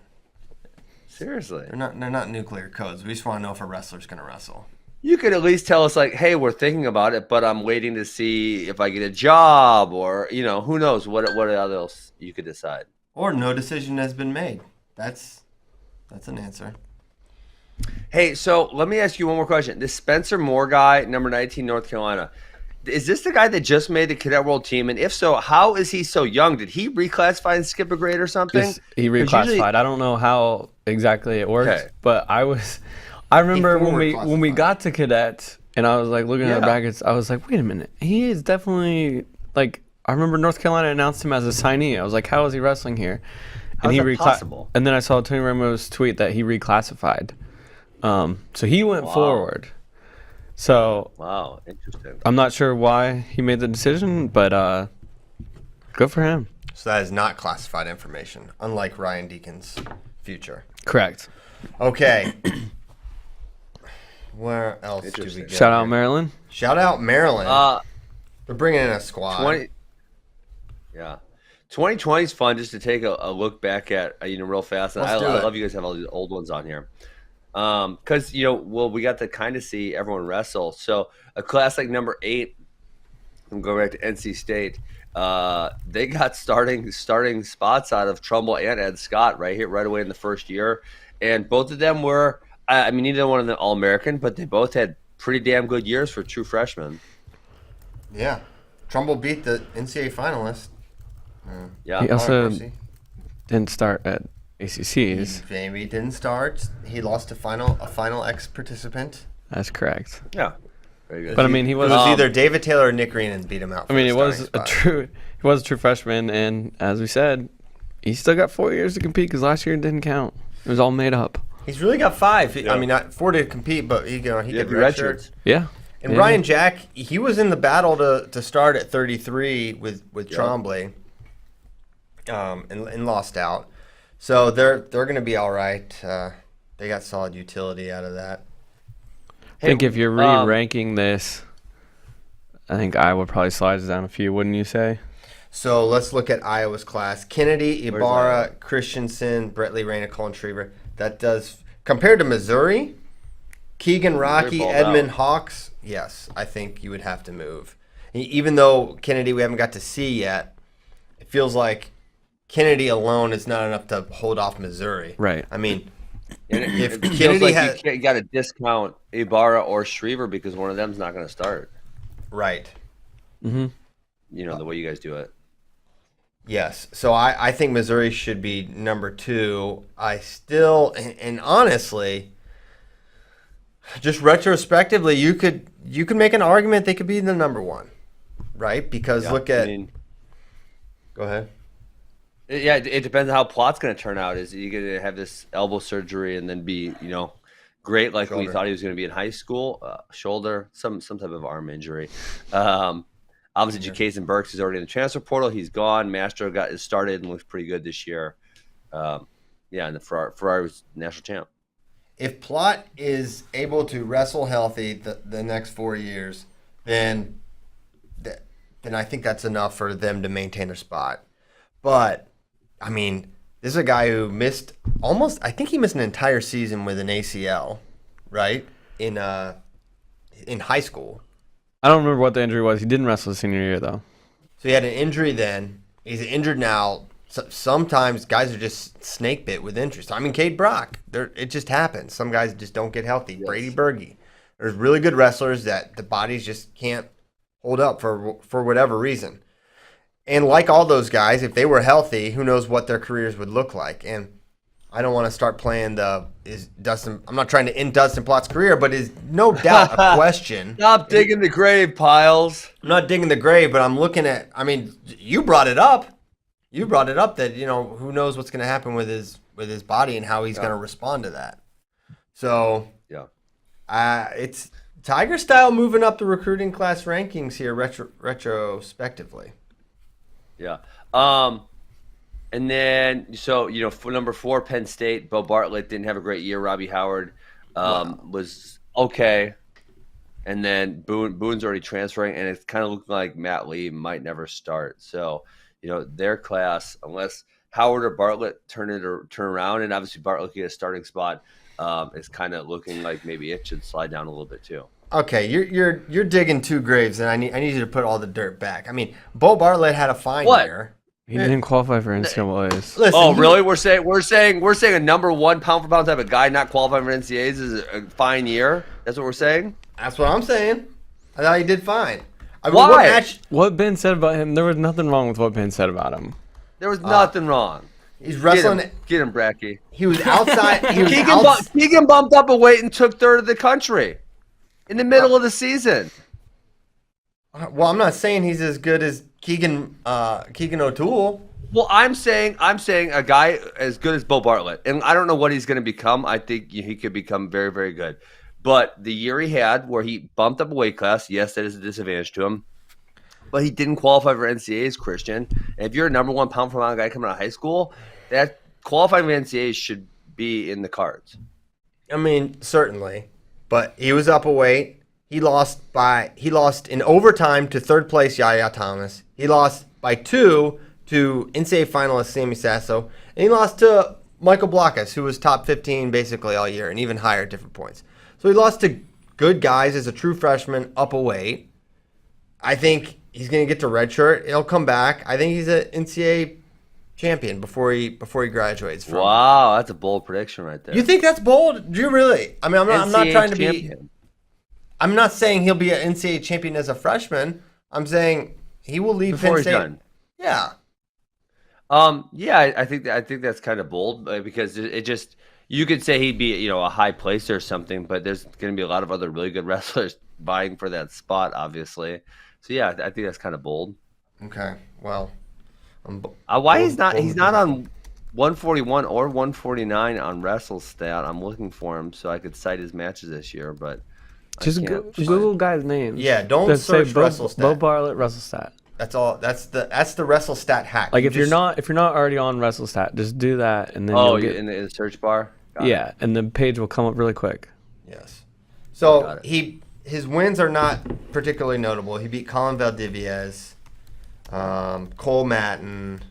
Seriously. They're not nuclear codes. We just want to know if a wrestler's going to wrestle. You could at least tell us, like, hey, we're thinking about it, but I'm waiting to see if I get a job, or, who knows what else you could decide. Or no decision has been made. That's an answer. Hey, so let me ask you one more question. This Spencer Moore guy, number 19, North Carolina, is this the guy that just made the Cadet World team? And if so, how is he so young? Did he reclassify and skip a grade or something? He reclassified. I don't know how exactly it works, but I remember when we got to cadets and I was like looking at the brackets, I was like, wait a minute, he is definitely like. I remember North Carolina announced him as a signee. I was like, how is he wrestling here? And How's that possible? And then I saw Tony Ramos tweet that he reclassified. So he went forward. So wow, interesting. I'm not sure why he made the decision, but good for him. So that is not classified information, unlike Ryan Deacon's future. Correct. Okay. Where else do we go? Shout out Maryland. Shout out Maryland. They're bringing in a squad. 2020 is fun just to take a look back at, real fast. And I love you guys have all these old ones on here. Because, we got to kind of see everyone wrestle. So a class like number 8, and go back to NC State. They got starting spots out of Trumbull and Ed Scott right away in the first year, and both of them were. I mean, neither one of them All-American, but they both had pretty damn good years for true freshmen. Yeah. Trumbull beat the NCAA finalist. Yeah. He also didn't start at ACCs. Maybe didn't start. He lost a final X participant. That's correct. Yeah. Very good. But I mean, he It was. was either David Taylor or Nick Green and beat him out. I mean, for it the was starting a spot. he was a true freshman, and as we said, he still got 4 years to compete because last year it didn't count. It was all made up. He's really got 5. Yeah. I mean, not 4 to compete, but he could Yeah, redshirt. Yeah. And Yeah. Ryan Jack, he was in the battle to start at 33 with Trombley, and lost out. So they're going to be all right. They got solid utility out of that. I think if you're re-ranking this, I think Iowa probably slides down a few, wouldn't you say? So let's look at Iowa's class. Kennedy, Where's Ibarra, Iowa? Christensen, Brettley, Reyna, Colin Schriever. That does, compared to Missouri, Keegan, Rocky, balled Edmond, out. Hawks, yes, I think you would have to move. Even though Kennedy we haven't got to see yet, it feels like Kennedy alone is not enough to hold off Missouri. Right. I mean, And if it feels Kennedy like has... you got to discount Ibarra or Schriever because one of them's not going to start. Right. Mm-hmm. You know, the way you guys do it. Yes. So I think Missouri should be number 2. I still, and honestly, just retrospectively, you could make an argument they could be the number 1, right? Because look at. Go ahead. It depends on how Plot's going to turn out. Is he going to have this elbow surgery and then be, great like we Shoulder. thought he was going to be in high school? Shoulder, some type of arm injury. Obviously, Jason Burks is already in the transfer portal. He's gone. Mastro is started and looks pretty good this year. And the Ferrari was national champ. If Plot is able to wrestle healthy the next 4 years, then I think that's enough for them to maintain a spot. But I mean, this is a guy who missed I think he missed an entire season with an ACL, right? In high school. I don't remember what the injury was. He didn't wrestle his senior year, though. So he had an injury then. He's injured now. Sometimes guys are just snake bit with injuries. I mean, Cade Brock, it just happens. Some guys just don't get healthy. Yes. Brady Berge. There's really good wrestlers that the bodies just can't hold up for whatever reason. And like all those guys, if they were healthy, who knows what their careers would look like. And I don't want to start playing I'm not trying to end Dustin Plott's career, but is no doubt a question. Stop digging the grave, Piles. I'm not digging the grave, but I'm looking at, I mean, you brought it up. You brought it up that, who knows what's going to happen with his body and how he's going to respond to that. So, it's Tiger style moving up the recruiting class rankings here retrospectively. Yeah. And then, for number 4, Penn State, Beau Bartlett didn't have a great year. Robbie Howard was okay. And then Boone's already transferring, and it's kind of looking like Matt Lee might never start. So, their class, unless Howard or Bartlett turn around, and obviously Bartlett get a starting spot, is kind of looking like maybe it should slide down a little bit too. Okay, you're digging 2 graves, and I need you to put all the dirt back. I mean, Beau Bartlett had a fine year. He didn't qualify for NCAAs. Listen, Really? We're saying a number 1 pound for pound type of guy not qualifying for NCAAs is a fine year. That's what we're saying. That's what I'm saying. I thought he did fine. I mean, Why? What Ben said about him, there was nothing wrong with what Ben said about him. There was nothing wrong. He's wrestling. Get him, Bracky. He was outside. Keegan bumped up a weight and took 3rd of the country in the middle of the season. Well, I'm not saying he's as good as Keegan O'Toole. Well, I'm saying a guy as good as Beau Bartlett, and I don't know what he's going to become. I think he could become very, very good. But the year he had, where he bumped up a weight class, yes, that is a disadvantage to him. But he didn't qualify for NCAAs, Christian. And if you're a number 1 pound for pound guy coming out of high school, that qualifying for NCAAs should be in the cards. I mean, certainly, but he was up a weight. He lost in overtime to 3rd place Yaya Thomas. He lost by 2 to NCAA finalist Sammy Sasso, and he lost to Michael Blockus, who was top 15 basically all year and even higher at different points. So he lost to good guys as a true freshman up a weight. I think he's going to get to redshirt. He'll come back. I think he's an NCAA champion before he graduates. Wow, that's a bold prediction right there. You think that's bold? Do you really? I mean, I'm not trying to champion. be. I'm not saying he'll be an NCAA champion as a freshman. I'm saying he will leave Before Penn he's State. done. Yeah. Yeah, I think that's kind of bold because it just you could say he'd be a high placer or something, but there's going to be a lot of other really good wrestlers vying for that spot, obviously. So yeah, I think that's kind of bold. Okay. Well, he's not on 141 or 149 on WrestleStat. I'm looking for him so I could cite his matches this year, but just Google guys' names. Yeah, don't Just search say WrestleStat. Beau Bartlett WrestleStat. That's all. That's the WrestleStat hack. Like if you're not already on WrestleStat, just do that and then oh, you'll get, in the search bar. Got yeah, it. and the page will come up really quick. Yes. So Got it. his wins are not particularly notable. He beat Colin Valdivieso, Cole Matten.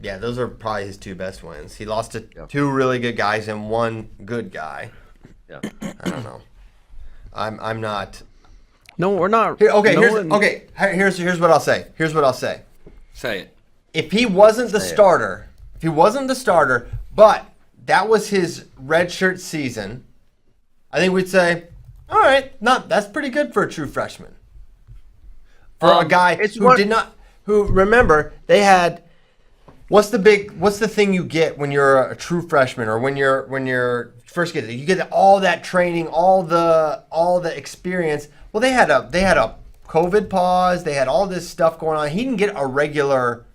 Yeah, those are probably his two best wins. He lost to two really good guys and one good guy. Yeah. I don't know. I'm not. No, we're not. Here's what I'll say. Say it. If he wasn't the starter, but that was his redshirt season, I think we'd say, all right, that's pretty good for a true freshman. For a guy who remember, they had, what's the thing you get when you're a true freshman or when you're first get it? You get all that training, all the experience. Well, they had a COVID pause. They had all this stuff going on. He didn't get a regular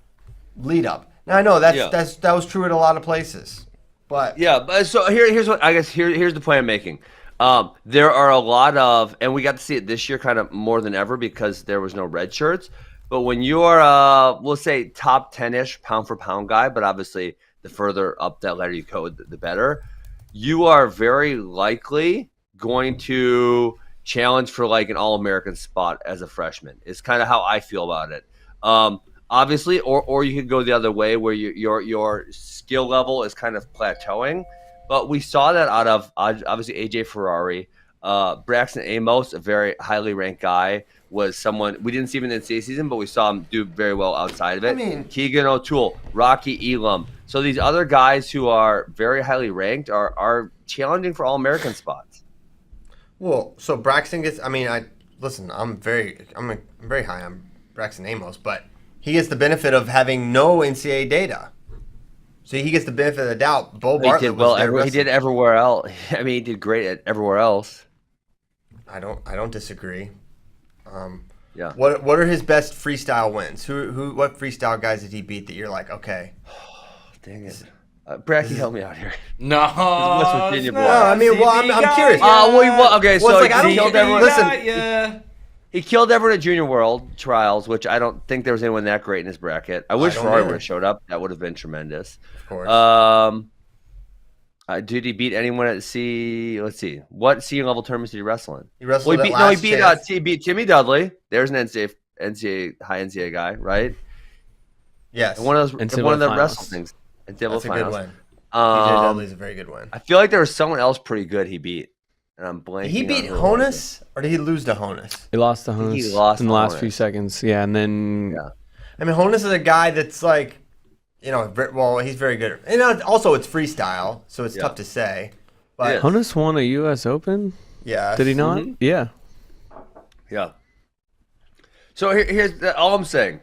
lead up. Now I know that was true at a lot of places, but so here's what I guess here's the point I'm making. There are a lot of, and we got to see it this year kind of more than ever because there was no red shirts. But when you're, we'll say top 10-ish pound for pound guy, but obviously the further up that ladder you go, the better. You are very likely going to challenge for like an All-American spot as a freshman. It's kind of how I feel about it. Obviously, or you could go the other way where your skill level is kind of plateauing. But we saw that out of obviously AJ Ferrari, Braxton Amos, a very highly ranked guy, was someone we didn't see him in the NCAA season, but we saw him do very well outside of it. I mean, Keegan O'Toole, Rocky Elam. So these other guys who are very highly ranked are challenging for All-American spots. well, so Braxton gets. I mean, I'm very high on Braxton Amos, but he gets the benefit of having no NCAA data. So he gets the benefit of the doubt. Beau Bartlett He did well. He did everywhere else. I mean, he did great at everywhere else. I don't disagree. Yeah. What are his best freestyle wins? What freestyle guys did he beat that you're like, okay? Dang it. Bracky, help me out here. No. West Virginia boy. No, I mean, well, I'm curious. Okay, Well, so it's like, I don't killed get- everyone. listen, He killed everyone at Junior World Trials, which I don't think there was anyone that great in his bracket. I wish don't Ferrari either. would have showed up. That would have been tremendous. Of course. Did he beat anyone at C? Let's see. What senior level tournaments did he wrestle in? He wrestled Well, at last chance. he beat Timmy Dudley. There's an NCAA high NCAA guy, right? Yes. And one of NCAA the finals. wrestle things. That's a good finals. win. DJ Um, Dudley's a very good win. I feel like there was someone else pretty good he beat, and I'm blanking. Did he beat on who it was. Honus or did he lose to Honus? He lost to think he Honus lost in the to last Honus. few seconds. Yeah, and then Yeah. I mean, Honus is a guy that's like, he's very good. And also it's freestyle, so it's Yeah. tough to say. It But is. Honus won a U.S. Open. yeah, Did he not? Mhm. Yeah. Yeah. So here's all I'm saying.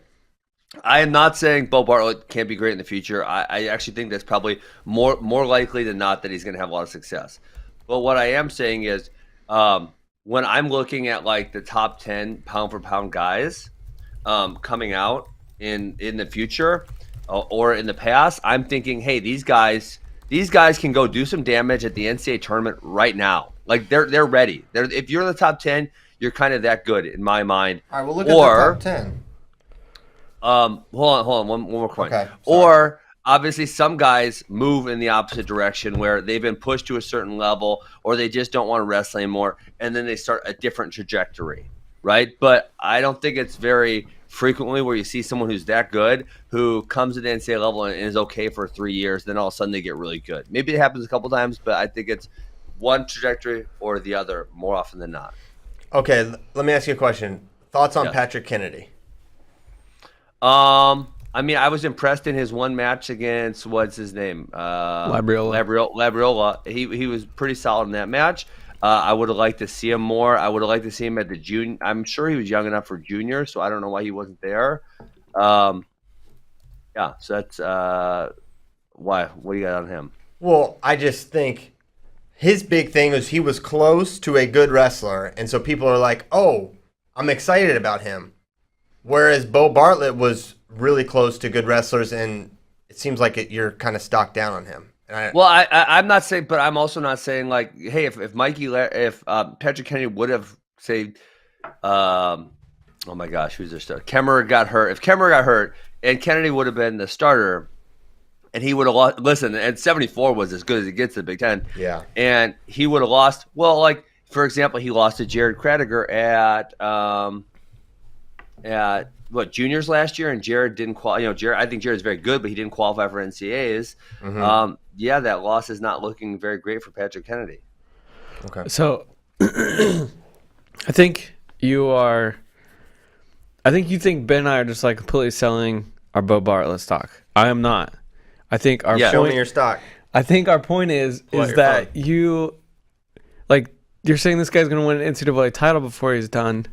I am not saying Beau Bartlett can't be great in the future. I actually think that's probably more likely than not that he's going to have a lot of success. But what I am saying is when I'm looking at like the top 10 pound for pound guys coming out in the future or in the past, I'm thinking, hey, these guys can go do some damage at the NCAA tournament right now. Like they're ready. If you're in the top 10, you're kind of that good in my mind. all right, we'll look at the top 10. Hold on. One more point. Okay, sorry. Or obviously some guys move in the opposite direction where they've been pushed to a certain level or they just don't want to wrestle anymore, and then they start a different trajectory, right? But I don't think it's very frequently where you see someone who's that good who comes to the NCAA level and is okay for 3 years, then all of a sudden they get really good. Maybe it happens a couple times, but I think it's one trajectory or the other more often than not. Okay, let me ask you a question. Thoughts on Yeah. Patrick Kennedy? I mean, I was impressed in his one match against what's his name, Labriola. He was pretty solid in that match. I would have liked to see him more. I would have liked to see him at the junior. I'm sure he was young enough for junior, so I don't know why he wasn't there. Yeah, so that's why. What do you got on him? Well, I just think his big thing was he was close to a good wrestler, and so people are like, "Oh, I'm excited about him." Whereas Beau Bartlett was really close to good wrestlers, and it seems like you're kind of stocked down on him. Well, I'm not saying, but I'm also not saying like, hey, if Patrick Kennedy would have say, oh my gosh, who's their starter? Kemmerer got hurt. If Kemmerer got hurt and Kennedy would have been the starter, and he would have lost. Listen, and 74 was as good as it gets in the Big Ten. Yeah, and he would have lost. Well, like for example, he lost to Jared Kradiger at what juniors last year, and Jared didn't qualify. Jared, I think Jared's very good, but he didn't qualify for NCAAs. Mm-hmm. Yeah, that loss is not looking very great for Patrick Kennedy. Okay. So, I think you think Ben and I are just like completely selling our Beau Bartlett stock. I am not. I think our Show point. me your stock. I think our point is that you're saying this guy's going to win an NCAA title before he's done.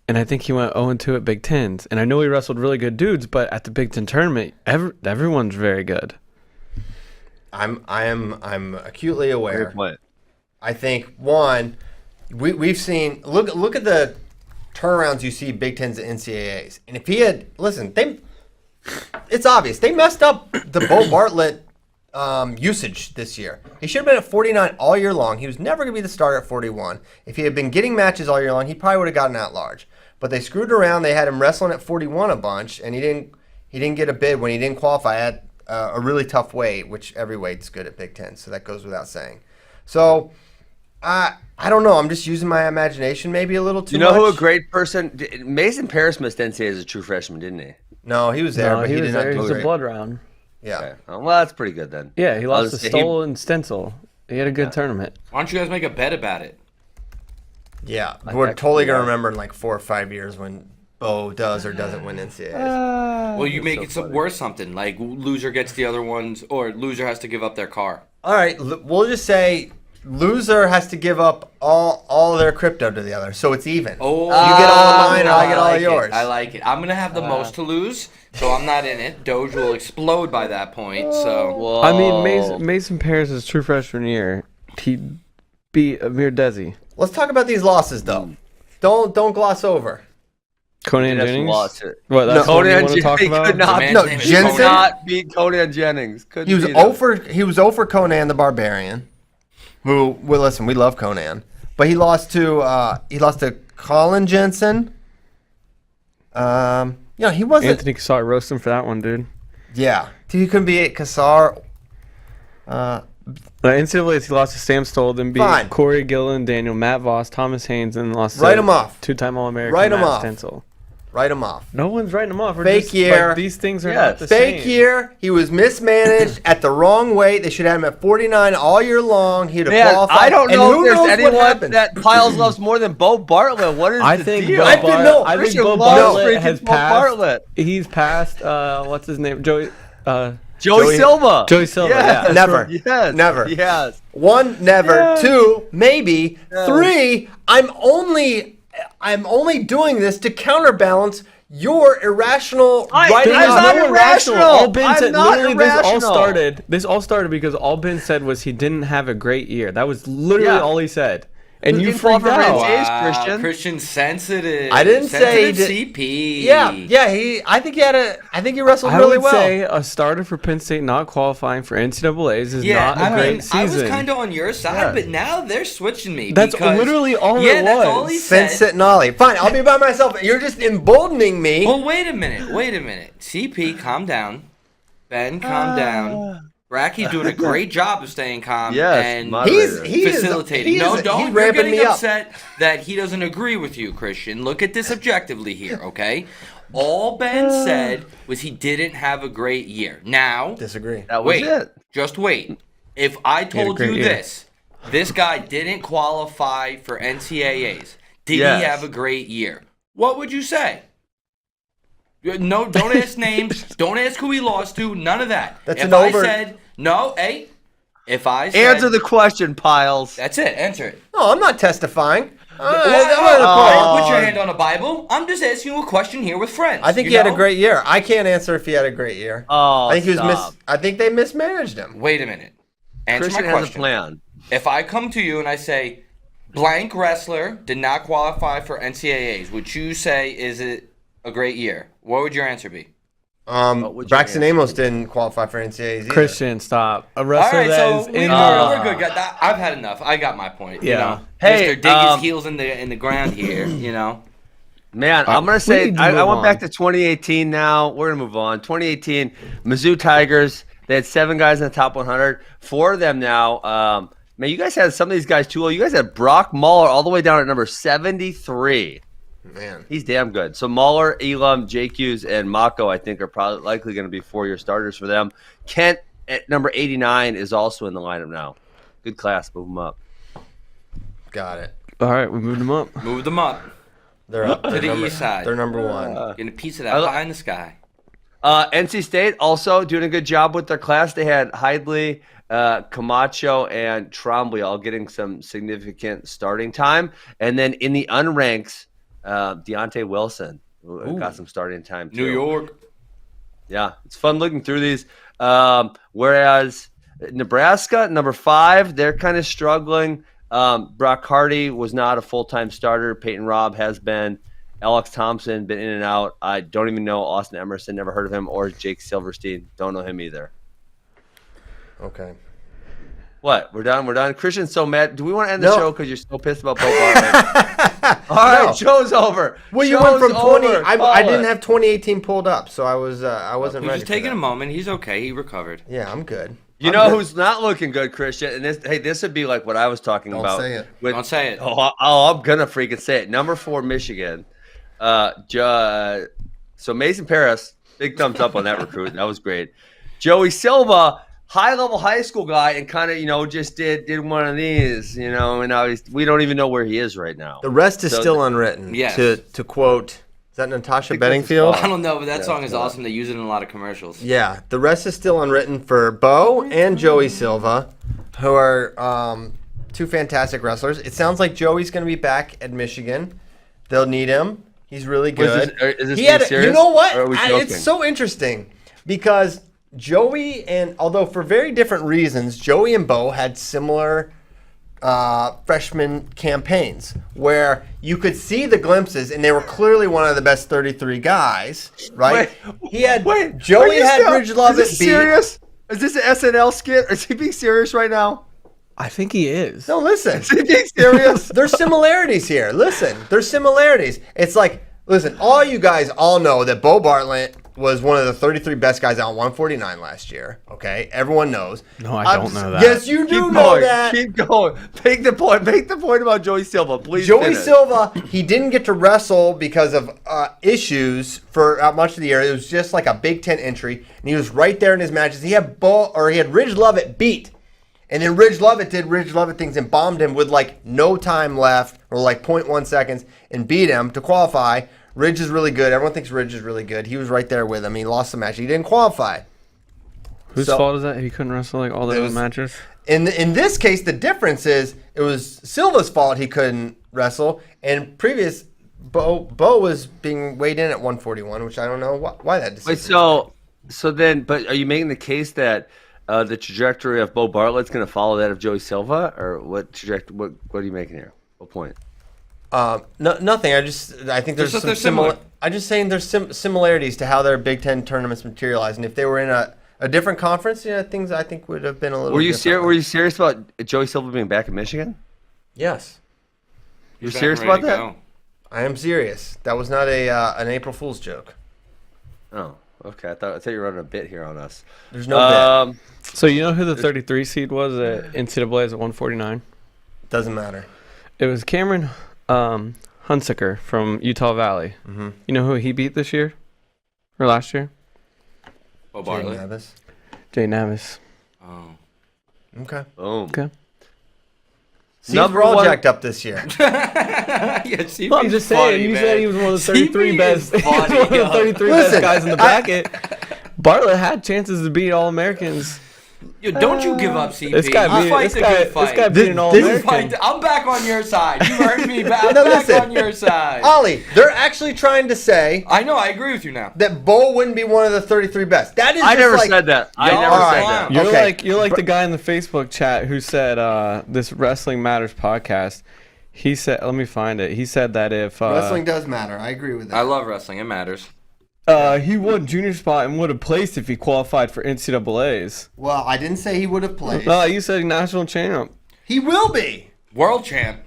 And I think he went 0-2 at Big Tens. And I know he wrestled really good dudes, but at the Big Ten tournament, everyone's very good. I'm acutely aware. Great point. I think one, we've seen look at the turnarounds you see Big Tens and NCAAs, and if he had it's obvious they messed up the Beau Bartlett usage this year. He should have been at 49 all year long. He was never going to be the starter at 41. If he had been getting matches all year long, he probably would have gotten at large. But they screwed around. They had him wrestling at 41 a bunch, and he didn't get a bid when he didn't qualify at a really tough weight, which every weight's good at Big Ten, so that goes without saying. So I don't know. I'm just using my imagination maybe a little too much. You know who a great person? Mason Paris missed NCAA as a true freshman, didn't he? No, he was there, but he did not do He was a great. blood round. Yeah. Okay. Well, that's pretty good then. Yeah, he lost to Stoll and Stencil. He had a good tournament. Why don't you guys make a bet about it? Yeah. We're totally going to remember in like 4 or 5 years when Beau does or doesn't win NCAAs. Well, you make it worth something. Like loser gets the other ones, or loser has to give up their car. All right. We'll just say loser has to give up all their crypto to the other, so it's even. Oh, you get all of mine, or I get all of yours. I like it. I'm gonna have the most to lose, so I'm not in it. Doge will explode by that point. So, Whoa. I mean, Mason Paris' true freshman year, he beat Amir Desi. Let's talk about these losses, though. Don't gloss over. Conan That's Jennings. lost it. What? That's what you want to talk Jennings about? could not, man's No, name is Jensen? could not beat Conan Jennings. He was 0 for Conan the Barbarian. Who? Well, listen, we love Conan, but he lost to Colin Jensen. He wasn't. Anthony Cassar roasted him for that one, dude. Yeah, he couldn't be at Cassar. NCAAs, he lost to Sam Stoll, then beat Fine. Corey Gillen, Daniel, Matt Voss, Thomas Haynes, and lost Write to him off. two-time All-American Write him Matt off. Stencil. Write him off. No one's writing him off. We're Fake just, year. But these things are not the Fake same. year. He was mismanaged at the wrong weight. They should have him at 49 all year long. He'd have Man, qualified. I don't And know who if there's knows what anyone happened. that Piles loves more than Beau Bartlett. What is I the think deal? Beau I've been- no, I think Christian Beau loves Bartlett freaking has Beau Bartlett. passed. He's passed. What's his name? Joey Silva. Joey Silva. Yes. Yeah. Never. Yes. Never. Yes. 1, never. Yeah. 2, maybe. Yeah. 3, I'm only doing this to counterbalance your irrational I'm writing not off. irrational. All Ben I'm said, not literally, irrational. This all started because all Ben said was he didn't have a great year. That was literally Yeah. all he said. And Who you didn't freaked qualify for out. NCAAs? Christian? Christian's sensitive. I didn't say he sensitive did- CP. Yeah. I think he wrestled I really would well. say a starter for Penn State not qualifying for NCAAs is Yeah, not a I great mean, season. I was kind of on your side, Yeah. but now they're switching me. That's because, literally all yeah, it that's all was. he said. Vincent and Ollie. Fine, I'll be by myself. You're just emboldening me. Well, wait a minute. CP, calm down. Ben, calm down. Racky's doing a great job of staying calm Yes, and moderator. He is- facilitating. he No, is- don't. he's You're ramping getting me up. upset that he doesn't agree with you, Christian. Look at this objectively here, okay? All Ben said was he didn't have a great year. Now, Disagree. That was wait, it. just wait. If I told great you year. this guy didn't qualify for NCAAs, did Yes. he have a great year? What would you say? No, don't ask names. Don't ask who he lost to. None of that. That's if an I over- said no, if I said Answer the question, Piles. that's it. Answer it. No, I'm not testifying. Put your hand on a Bible. I'm just asking you a question here with friends. I think you he had a know? great year. I can't answer if he had a great year. Oh, I think he was stop. I think they mismanaged him. Wait a minute. Answer Christian my has question. a plan. If I come to you and I say, blank wrestler did not qualify for NCAAs, would you say is it a great year? What would your answer be? would you Braxton answer? Amos didn't qualify for NCAAs either. Christian, stop. A All wrestler right, that so is we're good. I've had enough. I got my point. You Yeah. know, Hey, Mr. Dig his heels in the ground here. You know. Man, I'm going to we say, need to I move went on. back to 2018 now. We're going to move on. 2018, Mizzou Tigers. They had 7 guys in the top 100. 4 of them now. Man, you guys had some of these guys too low. You guys had Brock Muller all the way down at number 73. Man. He's damn good. So Muller, Elam, Jake Hughes, and Mako, I think, are probably likely going to be 4-year starters for them. Kent at number 89 is also in the lineup now. Good class. Move them up. Got it. All right, we moved him up. Move them up. They're up. To the east side. They're number 1. Getting a piece of that pie in the sky. NC State also doing a good job with their class. They had Hidley, Camacho, and Trombley all getting some significant starting time. And then in the unranks, Deontay Wilson got some starting time too. New York. Yeah, it's fun looking through these. Whereas Nebraska, number 5, they're kind of struggling. Brock Hardy was not a full-time starter. Peyton Robb has been. Alex Thompson been in and out. I don't even know Austin Emerson. Never heard of him. Or Jake Silverstein. Don't know him either. Okay. What? We're done? We're done? Christian's so mad. Do we want to end the No. show because you're so pissed about Beau Bartlett? All right, No. show's over. Well, you went from Show's 20. over. I Call didn't it. have 2018 pulled up, so I wasn't He's ready. just for taking that. a moment. He's okay. He recovered. Yeah, I'm good. You I'm know good. who's not looking good, Christian? And this would be like what I was talking Don't about. say it. Don't say it. Oh, I'm gonna freaking say it. Number 4, Michigan. So Mason Paris, big thumbs up on that recruit. That was great. Joey Silva, high-level high school guy, and kind of just did one of these, and now we don't even know where he is right now. The rest is So- still unwritten. Yes. To quote, is that Natasha think that's his Bedingfield? fault. I don't know, but that Yeah, song is yeah. awesome. They use it in a lot of commercials. Yeah, the rest is still unwritten for Beau and Joey Silva, who are 2 fantastic wrestlers. It sounds like Joey's going to be back at Michigan. They'll need him. He's really good. Is this He being had serious? You know what? Or are we joking? It's so interesting because Joey although for very different reasons, Joey and Beau had similar freshman campaigns where you could see the glimpses, and they were clearly one of the best 33 guys, right? Joey had Ridge Lovett Is this beat. serious? Is this an SNL skit? Is he being serious right now? I think he is. No, listen. Is he being serious? There's similarities here. Listen, there's similarities. It's like, listen, all you guys all know that Beau Bartlett was one of the 33 best guys out 149 last year. Okay, everyone knows. No, I don't know that. Yes, you do Keep know going. that. Keep going. Make the point. Make the point about Joey Silva, please. Joey finish. Silva, he didn't get to wrestle because of issues for much of the year. It was just like a Big Ten entry, and he was right there in his matches. He had Ridge Lovett beat, and then Ridge Lovett did Ridge Lovett things and bombed him with like no time left or like 0.1 seconds and beat him to qualify. Ridge is really good. Everyone thinks Ridge is really good. He was right there with him. He lost the match. He didn't qualify. Whose fault is that? He couldn't wrestle like all the other matches. In this case, the difference is it was Silva's fault he couldn't wrestle, and previous Beau was being weighed in at 141, which I don't know why that decision. Wait, so then, but are you making the case that the trajectory of Beau Bartlett's going to follow that of Joey Silva, or what trajectory? What are you making here? What point? Nothing. I think there's Just that some they're similar. I'm just saying there's similarities to how their Big Ten tournaments materialize, and if they were in a different conference, things I think would have been a little. Were you different. serious? Were you serious about Joey Silva being back in Michigan? Yes, You're He's serious back and about ready that? to go. I am serious. That was not an April Fool's joke. Oh, okay. I thought you were running a bit here on us. There's no bit. So you know who the 33 seed was at NCAA's at 149? Doesn't matter. It was Cameron Hunsaker from Utah Valley. Mm-hmm. You know who he beat this year? Or last year? Beau Jay Bartlett. Navis. Jay Navis. Oh. Okay. Boom. Okay. We're all jacked up this year. Yeah, Well, I'm just saying, you said he was one of the 33 best, one of the 33 best guys in the bracket. Bartlett had chances to beat All-Americans. Yo, don't you give up, CP. This guy beat an All-American. I'm back on your side. You heard me, but I'm No, back listen. on your side. Ollie, they're actually trying to say I know, I agree with you now. that Beau wouldn't be one of the 33 best. That is I just never like, said that. I Y'all never are said clowns. that. You're like the guy in the Facebook chat who said this Wrestling Matters podcast. He said, let me find it. He said that if Wrestling does matter. I agree with that. I love wrestling. It matters. he won junior spot and would have placed if he qualified for NCAA's. Well, I didn't say he would have played. No, you said national champ. He will be. World champ.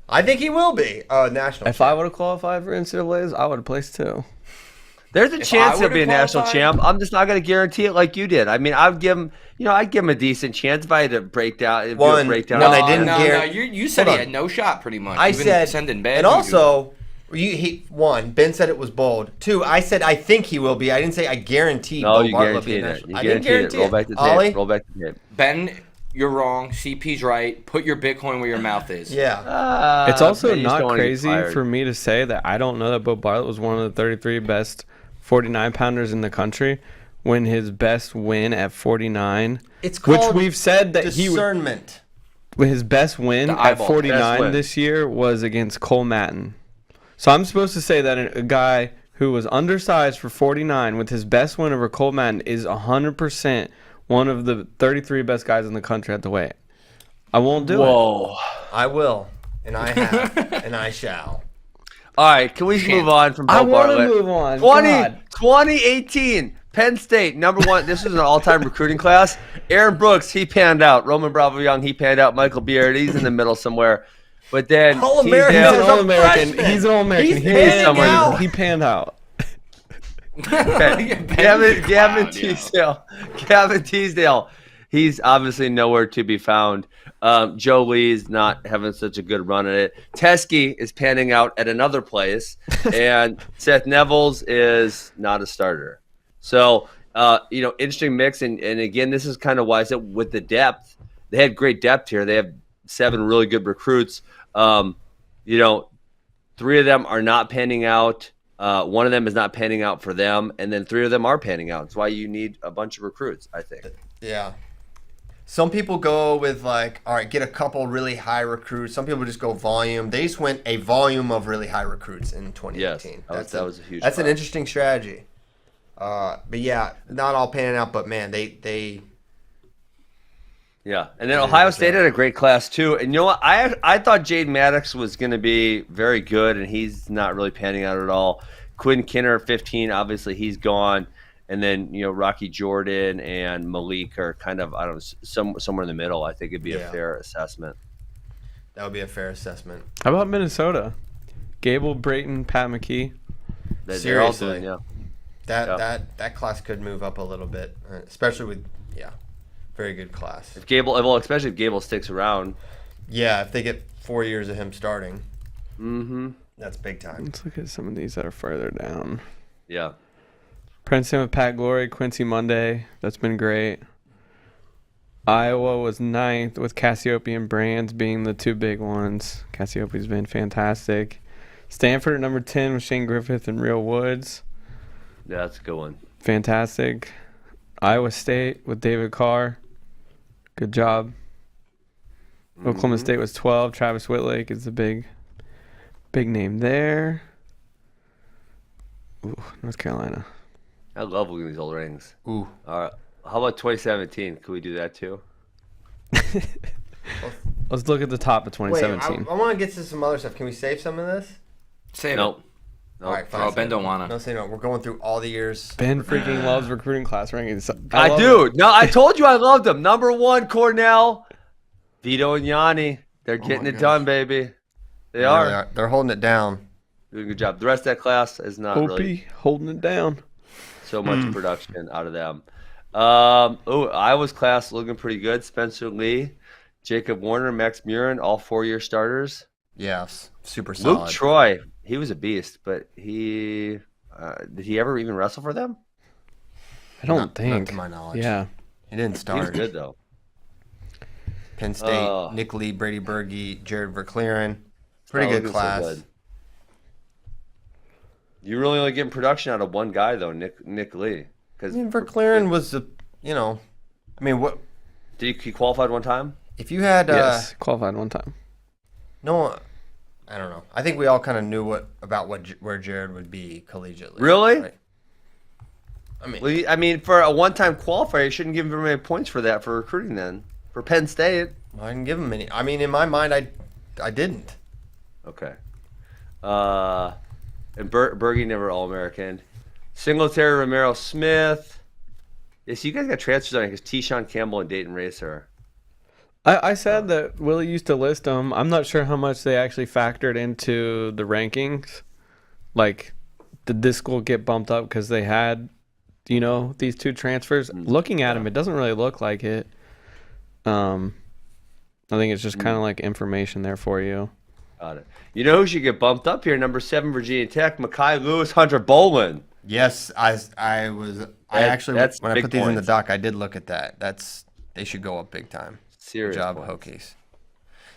I think he will be. National. If I would have qualified for NCAA's, I would have placed too. There's a chance he'll would've be a national qualified- champ. I'm just not going to guarantee it like you did. I mean, I'd give him, I'd give him a decent chance if I had to break down. do a One, breakdown. no, they didn't No, guarantee- you said Hold he on. had no shot, pretty much. I You've been said, sending bad and juju. also, Ben said it was bold. 2, I said I think he will be. I didn't say I guarantee. No, Beau you Bartlett will be guaranteed a it. national- You I didn't guaranteed guarantee it. Roll back the tape. Ollie? Roll back the tape. Ben, you're wrong. CP's right. Put your Bitcoin where your mouth is. Yeah. It's also man, you just not don't wanna get crazy fired. for me to say that I don't know that Beau Bartlett was one of the 33 best 49-pounders in the country when his best win at 49, It's which called we've said that he would, discernment. his best win The at eyeball. 49 Best win. this year was against Cole Matton. So I'm supposed to say that a guy who was undersized for 49 with his best win over Cole Matton is 100% one of the 33 best guys in the country at the weight. I won't do it. Whoa. I will, and I have, and I shall. All right, can we just move on from Beau I want to Bartlett? move on. 2018, Penn State, number 1. This was an all-time recruiting class. Aaron Brooks, he panned out. Roman Bravo Young, he panned out. Michael Beard, he's in the middle somewhere. But then All-American. He's He's an a All-American. freshman. He's an All-American. He's He panning out. He panned out. Gavin Teasdale, he's obviously nowhere to be found. Joe Lee's not having such a good run at it. Teskey is panning out at another place, and Seth Nevels is not a starter. So, interesting mix. And again, this is kind of why I said with the depth, they had great depth here. They have 7 really good recruits. 3 of them are not panning out. One of them is not panning out for them, and then 3 of them are panning out. That's why you need a bunch of recruits, I think. Yeah. Some people go with all right, get a couple really high recruits. Some people just go volume. They just went a volume of really high recruits in 2018. Yes, that was a huge That's an part. interesting strategy. But yeah, not all panning out, but man, they Yeah, and then Ohio State had a great class too. And you know what? I thought Jade Maddox was going to be very good, and he's not really panning out at all. Quinn Kinner, 15, obviously he's gone. And then, Rocky Jordan and Malik are kind of, I don't know, somewhere in the middle. I think it'd be a fair assessment. that would be a fair assessment. How about Minnesota? Gable, Brayton, Pat McKee. They're all Seriously. doing, yeah. That class could move up a little bit, especially with very good class. Especially if Gable sticks around. Yeah, if they get 4 years of him starting, that's big time. Let's look at some of these that are further down. Yeah. Princeton with Pat Glory, Quincy Monday. That's been great. Iowa was 9th with Cassiope and Brands being the 2 big ones. Cassiopei's been fantastic. Stanford at number 10 with Shane Griffith and Real Woods. Yeah, that's a good one. Fantastic. Iowa State with David Carr. Good job. Oklahoma State was 12. Travis Whitlake is the big name there. Ooh, North Carolina. I love looking at these old rings. Ooh. All right. How about 2017? Can we do that too? Let's look at the top of Wait, 2017. I want to get to some other stuff. Can we save some of this? Save Nope. it. All right, fine. Oh, Ben don't want No, to. say no. We're going through all the years. Ben freaking loves recruiting class rankings. I love do. it. No, I told you I loved them. Number 1, Cornell. Vito and Yanni. They're getting my it gosh. done, baby. They Yeah, are. They're holding it down. Doing a good job. The rest of that class is not OP really holding it down. so much production out of them. Iowa's class looking pretty good. Spencer Lee, Jacob Warner, Max Murin, all 4-year starters. Yes, super solid. Luke Troy, he was a beast, but he did he ever even wrestle for them? I don't Not think. to my knowledge. Yeah. He didn't He was start. good though. Penn State, Nick Lee, Brady Berge, Jared Verclaren. Pretty good class. So good. You're really only getting production out of one guy, though, Nick Lee. Verclaren was, what? Did he qualified one time? If you had... yes, qualified one time. No, I don't know. I think we all kind of knew where Jared would be collegiately. Really? Right? For a one-time qualifier, you shouldn't give him very many points for that for recruiting then. For Penn State. Well, I didn't give him any. In my mind, I didn't. Okay. And Berge never All-American. Singletary, Romero, Smith. Yeah, so you guys got transfers on it because T-Sean Campbell and Dayton Racer. I said that Willie used to list them. I'm not sure how much they actually factored into the rankings. Like, did this school get bumped up because they had, these two transfers? Looking at them, it doesn't really look like it. I think it's just kind of like information there for you. Got it. You know who should get bumped up here? Number 7, Virginia Tech, Mekhi Lewis, Hunter Bolin. Yes, when I put these in the doc, I did look at that. They should go up big time. Serious Good job, points. Hokies.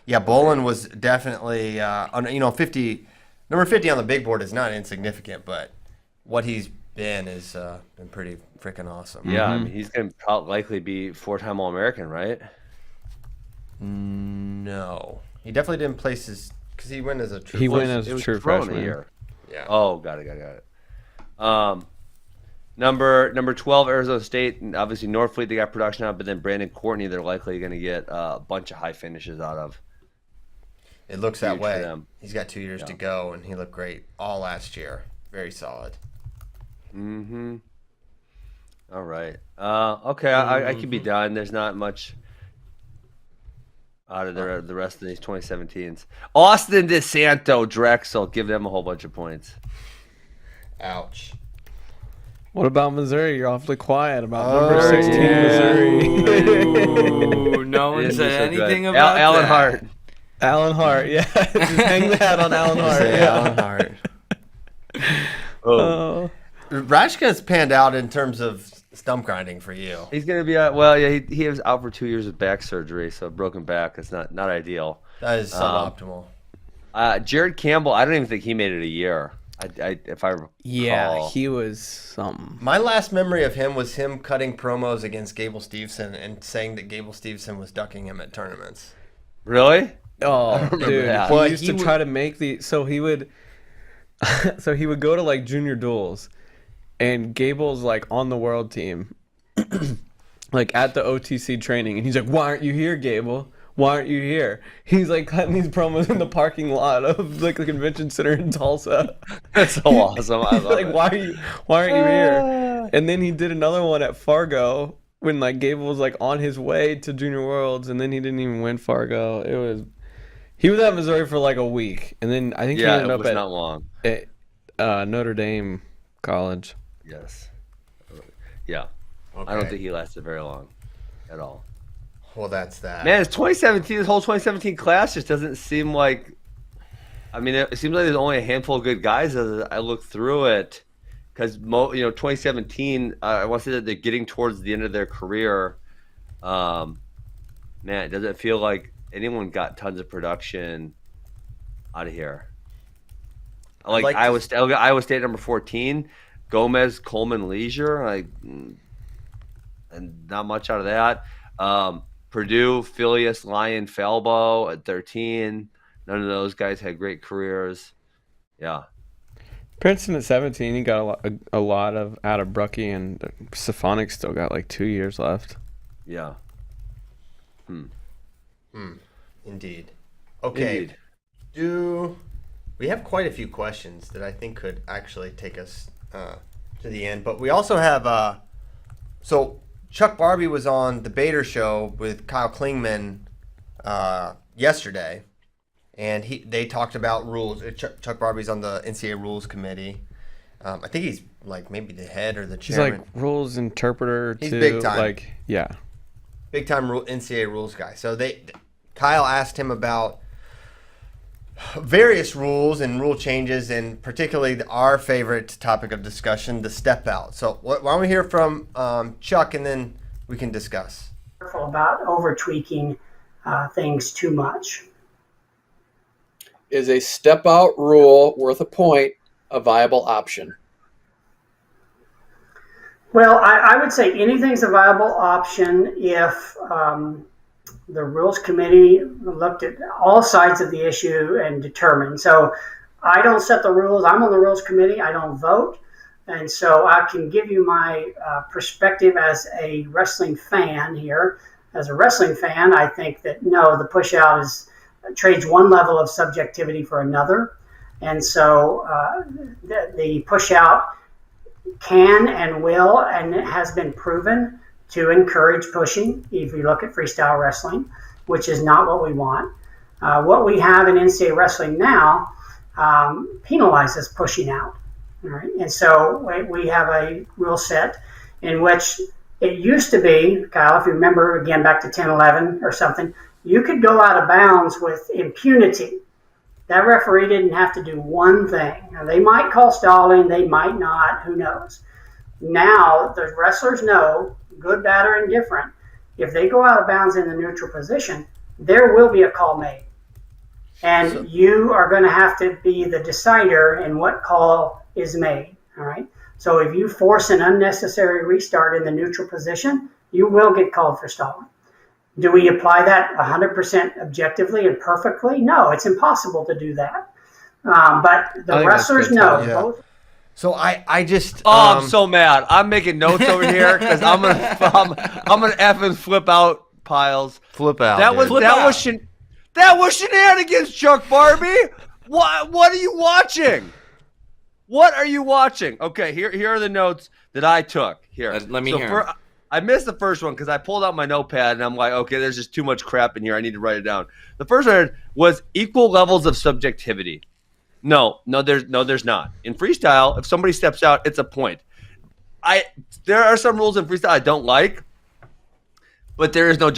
Yeah, Bolin was definitely, 50. Number 50 on the big board is not insignificant, but what he's been is been pretty freaking awesome. Yeah, he's going to likely be 4-time All-American, right? No, he definitely didn't place his because he went as a true. He went as a true freshman. Year. Yeah. Oh, got it. Number 12, Arizona State, and obviously Norfleet, they got production out, but then Brandon Courtney, they're likely going to get a bunch of high finishes out of. It looks that way. He's got 2 years to go, and he looked great all last year. Very solid. Mm-hmm. All right. Okay, I could be done. There's not much out of the rest of these 2017s. Austin DeSanto, Drexel, give them a whole bunch of points. Ouch. What about Missouri? You're awfully quiet about number 16 Missouri. Ooh, no one said anything about Alan that. Hart. Alan Hart, yeah. Just hang the hat on Alan Hart. Alan Hart. Oh. Rashka's panned out in terms of stump grinding for you. He's going to be he was out for 2 years with back surgery, so broken back. It's not ideal. That is suboptimal. Jared Campbell, I don't even think he made it a year. If I recall. Yeah, he was something. My last memory of him was him cutting promos against Gable Steveson and saying that Gable Steveson was ducking him at tournaments. Really? Oh, dude. that. He used to try to make so he would go to like junior duels, and Gable's like on the world team, like at the OTC training, and he's like, "Why aren't you here, Gable? Why aren't you here?" He's like cutting these promos in the parking lot of like the convention center in Tulsa. That's so awesome. I love like, it. why aren't you here? And then he did another one at Fargo when like Gable was like on his way to Junior Worlds, and then he didn't even win Fargo. He was at Missouri for like a week, and then I think he ended up not long. At Notre Dame College. Yes. Yeah. Okay. I don't think he lasted very long at all. Well, that's that. Man, it's 2017. This whole 2017 class just doesn't seem like. It seems like there's only a handful of good guys as I look through it, because 2017. I want to say that they're getting towards the end of their career. Man, it doesn't feel like anyone got tons of production out of here. Like Iowa State number 14, Gomez, Coleman, Leisure, and not much out of that. Purdue, Phileas, Lyon, Falbo at 13. None of those guys had great careers. Yeah. Princeton at 17, he got a lot of out of Brucky, and Stefanik still got like 2 years left. Yeah. Indeed. Okay. Indeed. We have quite a few questions that I think could actually take us to the end, but we also have so Chuck Barbie was on the Bader Show with Kyle Klingman yesterday, and they talked about rules. Chuck Barbie's on the NCAA rules committee. I think he's like maybe the head or the chairman. He's like rules interpreter. He's big time. Like, yeah, big time NCAA rules guy. So Kyle asked him about various rules and rule changes, and particularly our favorite topic of discussion, the step out. So why don't we hear from Chuck, and then we can discuss. Careful about over tweaking things too much. Is a step-out rule worth a point a viable option? Well, I would say anything's a viable option if the Rules Committee looked at all sides of the issue and determined. So I don't set the rules. I'm on the Rules Committee. I don't vote. And so I can give you my perspective as a wrestling fan here. As a wrestling fan, I think that, no, the push-out trades one level of subjectivity for another. And so the push-out can and will, and it has been proven to encourage pushing. If you look at freestyle wrestling, which is not what we want. What we have in NCAA wrestling now penalizes pushing out. All right? And so we have a rule set in which it used to be, Kyle, if you remember, again, back to 10-11 or something, you could go out of bounds with impunity. That referee didn't have to do one thing. Now, they might call stalling, they might not, who knows. Now, the wrestlers know, good, bad, or indifferent, if they go out of bounds in the neutral position, there will be a call made. And you are going to have to be the decider in what call is made, all right? So if you force an unnecessary restart in the neutral position, you will get called for stalling. Do we apply that 100% objectively and perfectly? No, it's impossible to do that. But the wrestlers know. Yeah. Both. So I just I'm so mad. I'm making notes over here because I'm gonna F and flip out piles. flip out. That was dude. that was shenanigans, Chuck Barbie. What are you watching? What are you watching? Okay, here are the notes that I took. Here, Let me hear 'em. I missed the first one because I pulled out my notepad and I'm like, okay, there's just too much crap in here. I need to write it down. The first one was equal levels of subjectivity. No, there's not. In freestyle, if somebody steps out, it's a point. There are some rules in freestyle I don't like, but there is no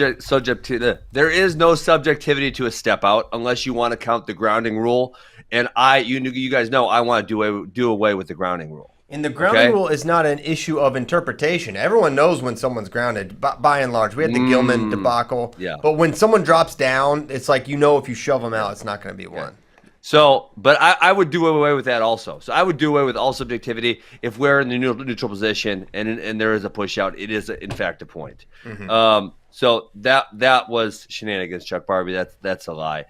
subjectivity to a step out unless you want to count the grounding rule. And you guys know I want to do away with the grounding rule. And the grounding rule is not an issue of interpretation. Everyone knows when someone's grounded, by and large. We had the Gilman debacle. Yeah. But when someone drops down, it's like, if you shove them out, it's not going to be one. So, but I would do away with that also. So I would do away with all subjectivity if we're in the neutral position and there is a push out. It is in fact a point. Mm-hmm. So that was shenanigans, Chuck Barbie. That's a lie.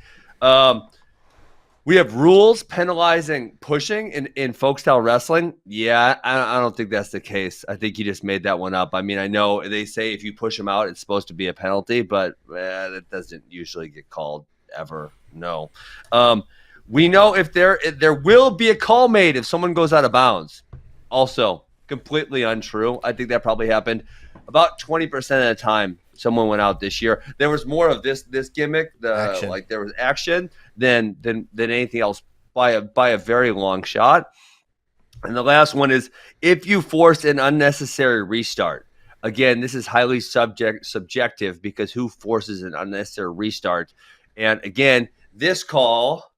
We have rules penalizing pushing in folk style wrestling. Yeah, I don't think that's the case. I think you just made that one up. I mean, I know they say if you push them out, it's supposed to be a penalty, but that doesn't usually get called ever. No. We know if there will be a call made if someone goes out of bounds. Also, completely untrue. I think that probably happened about 20% of the time someone went out this year. There was more of this gimmick, like there was action than anything else by a very long shot. And the last one is if you force an unnecessary restart. Again, this is highly subjective because who forces an unnecessary restart? And again, this call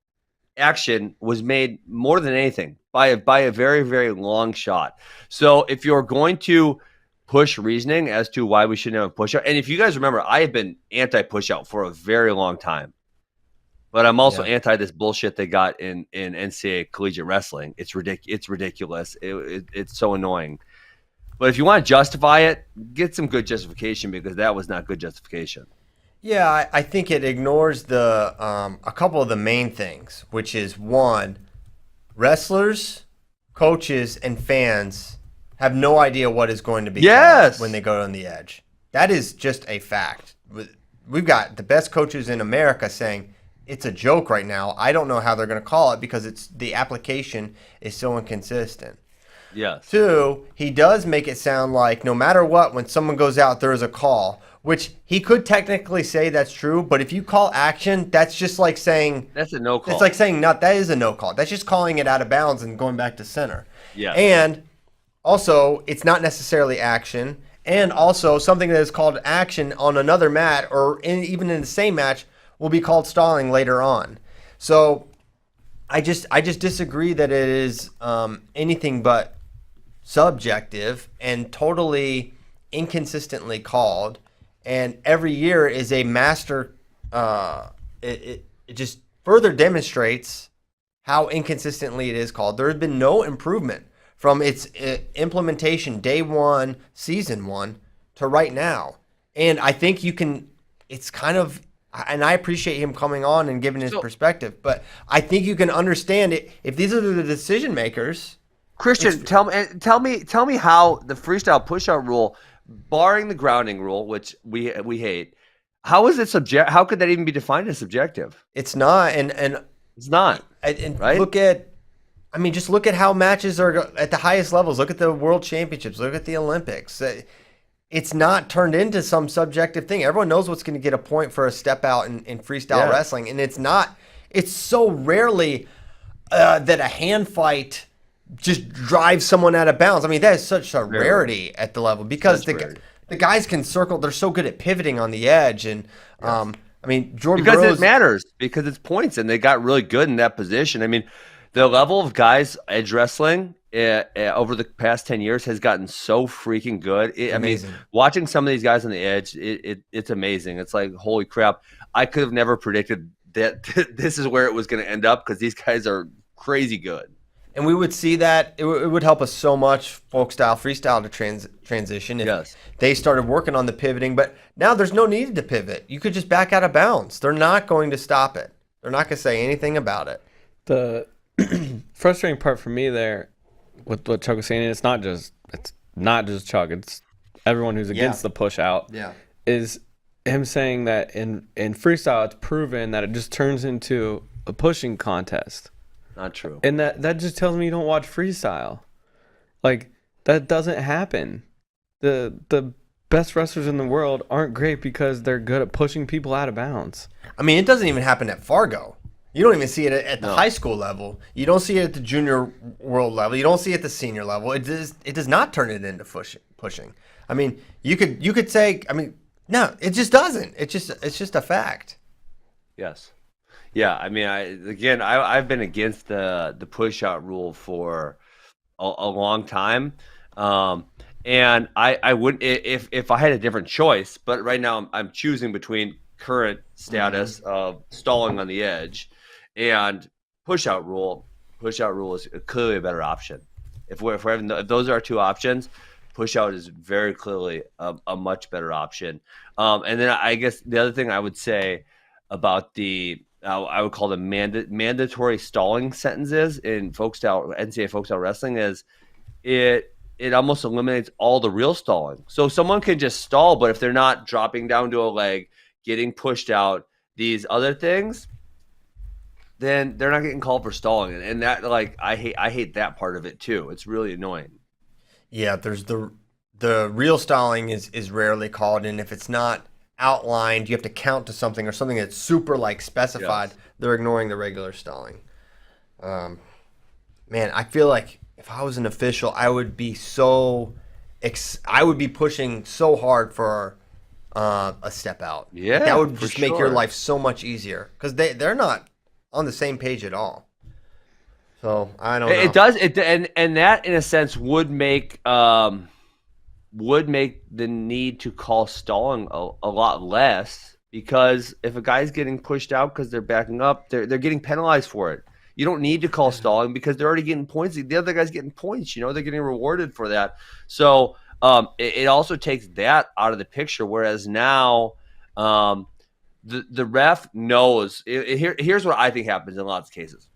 action was made more than anything by a very, very long shot. So if you're going to push reasoning as to why we shouldn't have a push out, and if you guys remember, I have been anti-push out for a very long time, but I'm also anti this bullshit they got in NCAA collegiate wrestling. It's ridiculous. It's so annoying. But if you want to justify it, get some good justification because that was not good justification. Yeah, I think it ignores a couple of the main things, which is one, wrestlers, coaches, and fans have no idea what is going to be when they go on the edge. That is just a fact. We've got the best coaches in America saying it's a joke right now. I don't know how they're going to call it because the application is so inconsistent. Yes. Two, he does make it sound like no matter what, when someone goes out, there is a call. Which he could technically say that's true, but if you call action, that's just like saying that's a no call. It's like saying that is a no call. That's just calling it out of bounds and going back to center. Yeah. And also, it's not necessarily action, and also something that is called action on another mat or even in the same match will be called stalling later on. So I just disagree that it is anything but subjective and totally inconsistently called. And every year is a master it just further demonstrates how inconsistently it is called. There has been no improvement from its implementation day one, season one, to right now. And I think it's kind of, and I appreciate him coming on and giving his perspective, but I think you can understand it if these are the decision makers. Christian, tell me how the freestyle push-out rule, barring the grounding rule, which we hate, how is it how could that even be defined as subjective? It's not, and it's not. And right? Just look at how matches are at the highest levels. Look at the World Championships. Look at the Olympics. It's not turned into some subjective thing. Everyone knows what's going to get a point for a step out in freestyle wrestling, and it's not. It's so rarely that a hand fight just drives someone out of bounds. I mean, that is such a rarity at the level because the guys can circle. They're so good at pivoting on the edge, and Jordan because Burroughs, it matters because it's points, and they got really good in that position. I mean, the level of guys edge wrestling over the past 10 years has gotten so freaking good. Amazing. Watching some of these guys on the edge, it's amazing. It's like, holy crap. I could have never predicted that this is where it was going to end up because these guys are crazy good. And we would see that it would help us so much, folk style, freestyle to transition if they started working on the pivoting. But now there's no need to pivot. You could just back out of bounds. They're not going to stop it. They're not going to say anything about it. The frustrating part for me there with what Chuck was saying, and it's not just Chuck, it's everyone who's against the push out, is him saying that in freestyle it's proven that it just turns into a pushing contest. Not true. And that just tells me you don't watch freestyle. Like, that doesn't happen. The best wrestlers in the world aren't great because they're good at pushing people out of bounds. I mean, it doesn't even happen at Fargo. You don't even see it at the high school level. You don't see it at the junior world level. You don't see it at the senior level. It does not turn it into pushing. I mean, you could say, no, it just doesn't. It's just a fact. Yes. Yeah, I mean, I've been against the push out rule for a long time, and I wouldn't if I had a different choice. But right now, I'm choosing between current status of stalling on the edge and push out rule. Push out rule is clearly a better option. If those are our two options, push out is very clearly a much better option. And then I guess the other thing I would say about I would call them mandatory stalling sentences in NCAA folk style wrestling is it almost eliminates all the real stalling. So someone can just stall, but if they're not dropping down to a leg, getting pushed out, these other things, then they're not getting called for stalling. And that, like, I hate that part of it too. It's really annoying. Yeah, there's the real stalling is rarely called, and if it's not outlined, you have to count to something or something that's super like specified. They're ignoring the regular stalling. Man, I feel like if I was an official, I would be pushing so hard for a step out. Yeah, that would just make your life so much easier because they're not on the same page at all. So I don't know. It does. And that in a sense would make the need to call stalling a lot less, because if a guy's getting pushed out because they're backing up, they're getting penalized for it. You don't need to call stalling because they're already getting points. The other guy's getting points. They're getting rewarded for that. So it also takes that out of the picture. Whereas now the ref knows. Here's what I think happens in lots of cases.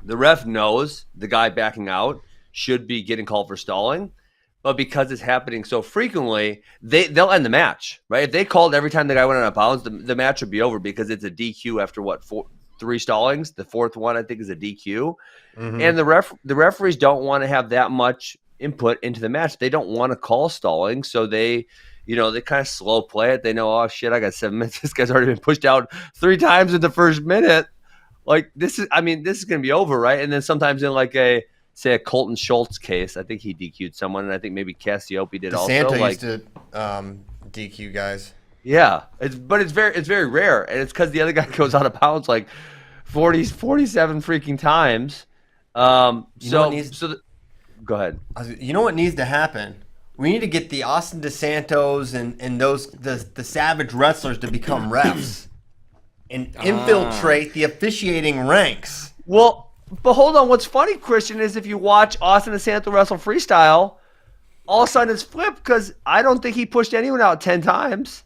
The ref knows the guy backing out should be getting called for stalling, but because it's happening so frequently, they'll end the match, right? If they called every time the guy went out of bounds, the match would be over because it's a DQ after three stallings. The fourth one, I think, is a DQ. Mm-hmm. And the referees don't want to have that much input into the match. They don't want to call stalling, so they kind of slow play it. They know, oh shit, I got 7 minutes. This guy's already been pushed out 3 times in the first minute. Like, this is going to be over, right? And then sometimes in like a Colton Schultz case, I think he DQ'd someone, and I think maybe Cassiope did also. DeSanto used to DQ guys. Yeah, it's very rare, and it's because the other guy goes out of bounds like 47 freaking times. Go ahead. You know what needs to happen? We need to get the Austin DeSantos and those the savage wrestlers to become refs. and infiltrate the officiating ranks. Well, but hold on. What's funny, Christian, is if you watch Austin DeSanto wrestle freestyle, all of a sudden it's flipped because I don't think he pushed anyone out 10 times.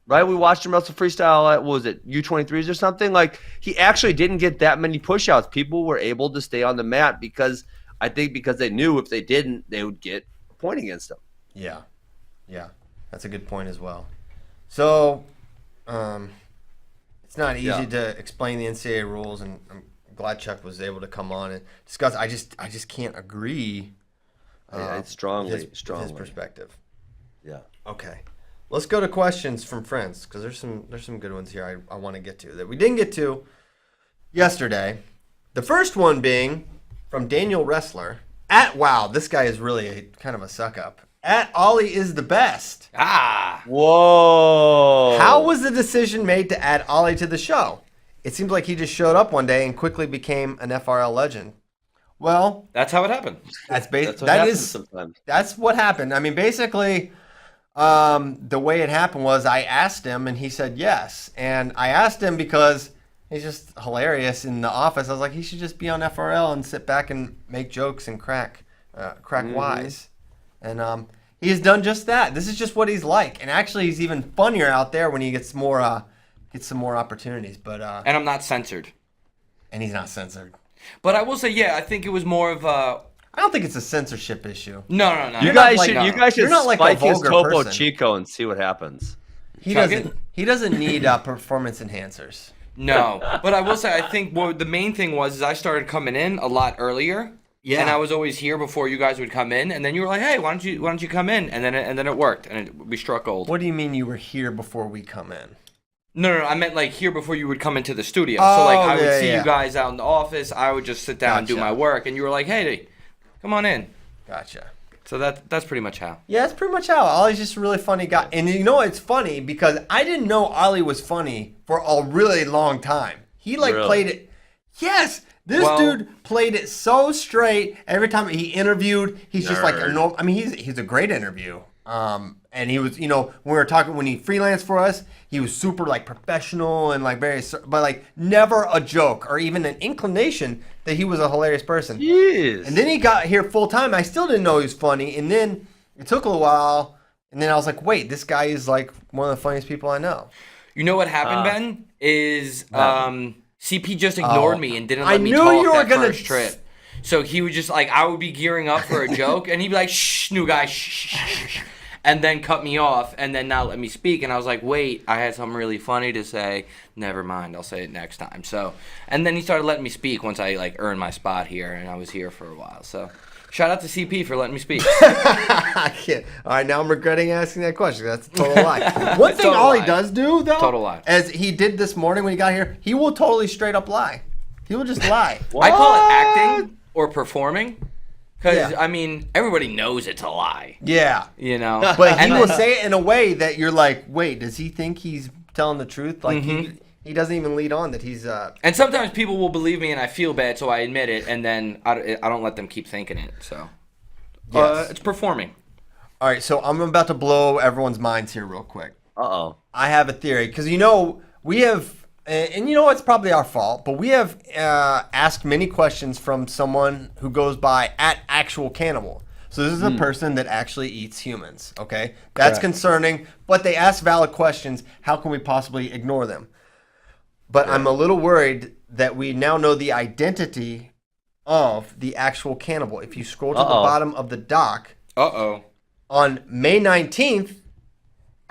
Right? We watched him wrestle freestyle at, what was it, U23s or something? Like, he actually didn't get that many push-outs. People were able to stay on the mat because they knew if they didn't, they would get a point against them. Yeah. Yeah. That's a good point as well. So, it's not easy to explain the NCAA rules, and I'm glad Chuck was able to come on and discuss. I just can't agree. It's strongly. His perspective. Yeah. Okay. Let's go to questions from friends, because there's some good ones here I want to get to that we didn't get to yesterday. The first one being from Daniel Wrestler. Wow, this guy is really kind of a suck-up. Ollie is the best. Whoa. How was the decision made to add Ollie to the show? It seems like he just showed up one day and quickly became an FRL legend. Well, That's how it happened. That's what happened. I mean, basically, the way it happened was I asked him and he said yes. And I asked him because he's just hilarious in the office. I was like, he should just be on FRL and sit back and make jokes and crack wise. And he has done just that. This is just what he's like. And actually, he's even funnier out there when he gets some more opportunities. But And I'm not censored. and he's not censored. But I will say, yeah, I think it was more of a... I don't think it's a censorship issue. No. You guys should You're not like a spike his vulgar Topo person. Chico and see what happens. He Chugging? doesn't need performance enhancers. No. But I will say, I think the main thing was I started coming in a lot earlier. Yeah. And I was always here before you guys would come in. And then you were like, hey, why don't you come in? And then it worked. And we struck gold. What do you mean you were here before we come in? No, I meant like here before you would come into the studio. So like I would see yeah. you guys out in the office. I would just sit down and do Gotcha. my work. And you were like, hey, come on in. Gotcha. So that's pretty much how. Yeah, that's pretty much how. Ollie's just a really funny guy. And you know it's funny because I didn't know Ollie was funny for a really long time. He played it. Yes, this dude played it so straight. Every time he interviewed, he's just like a normal. I mean, he's a great interview. And he was, when we were talking, when he freelanced for us, he was super like professional and like but like never a joke or even an inclination that he was a hilarious person. Jeez. And then he got here full time. I still didn't know he was funny. And then it took a little while. And then I was like, wait, this guy is like one of the funniest people I know. You know what happened, Ben? Is CP just ignored me and didn't let me knew talk you were that gonna first trip. So he would just like, I would be gearing up for a joke, and he'd be like, shh, new guy, shh, and then cut me off, and then not let me speak. And I was like, wait, I had something really funny to say. Never mind, I'll say it next time. So, and then he started letting me speak once I like earned my spot here, and I was here for a while. So, shout out to CP for letting me speak. I can't. All right, now I'm regretting asking that question. That's a total lie. One thing Total Ollie lie. does do, though, Total lie. as he did this morning when he got here, he will totally straight up lie. He will just lie. I call it acting or performing, because Yeah. I mean everybody knows it's a lie. Yeah. But he And will then- say it in a way that you're like, wait, does he think he's telling the truth? Like he doesn't even lead on that he's. And sometimes people will believe me, and I feel bad, so I admit it, and then I don't let them keep thinking it. So, Yes. it's performing. All right, so I'm about to blow everyone's minds here real quick. Uh-oh. I have a theory because we have, and it's probably our fault, but we have asked many questions from someone who goes by @actualcannibal. So this is a person that actually eats humans. Okay, that's concerning, but they ask valid questions. How can we possibly ignore them? But I'm a little worried that we now know the identity of the actual cannibal. If you scroll to the bottom of the doc, on May 19th,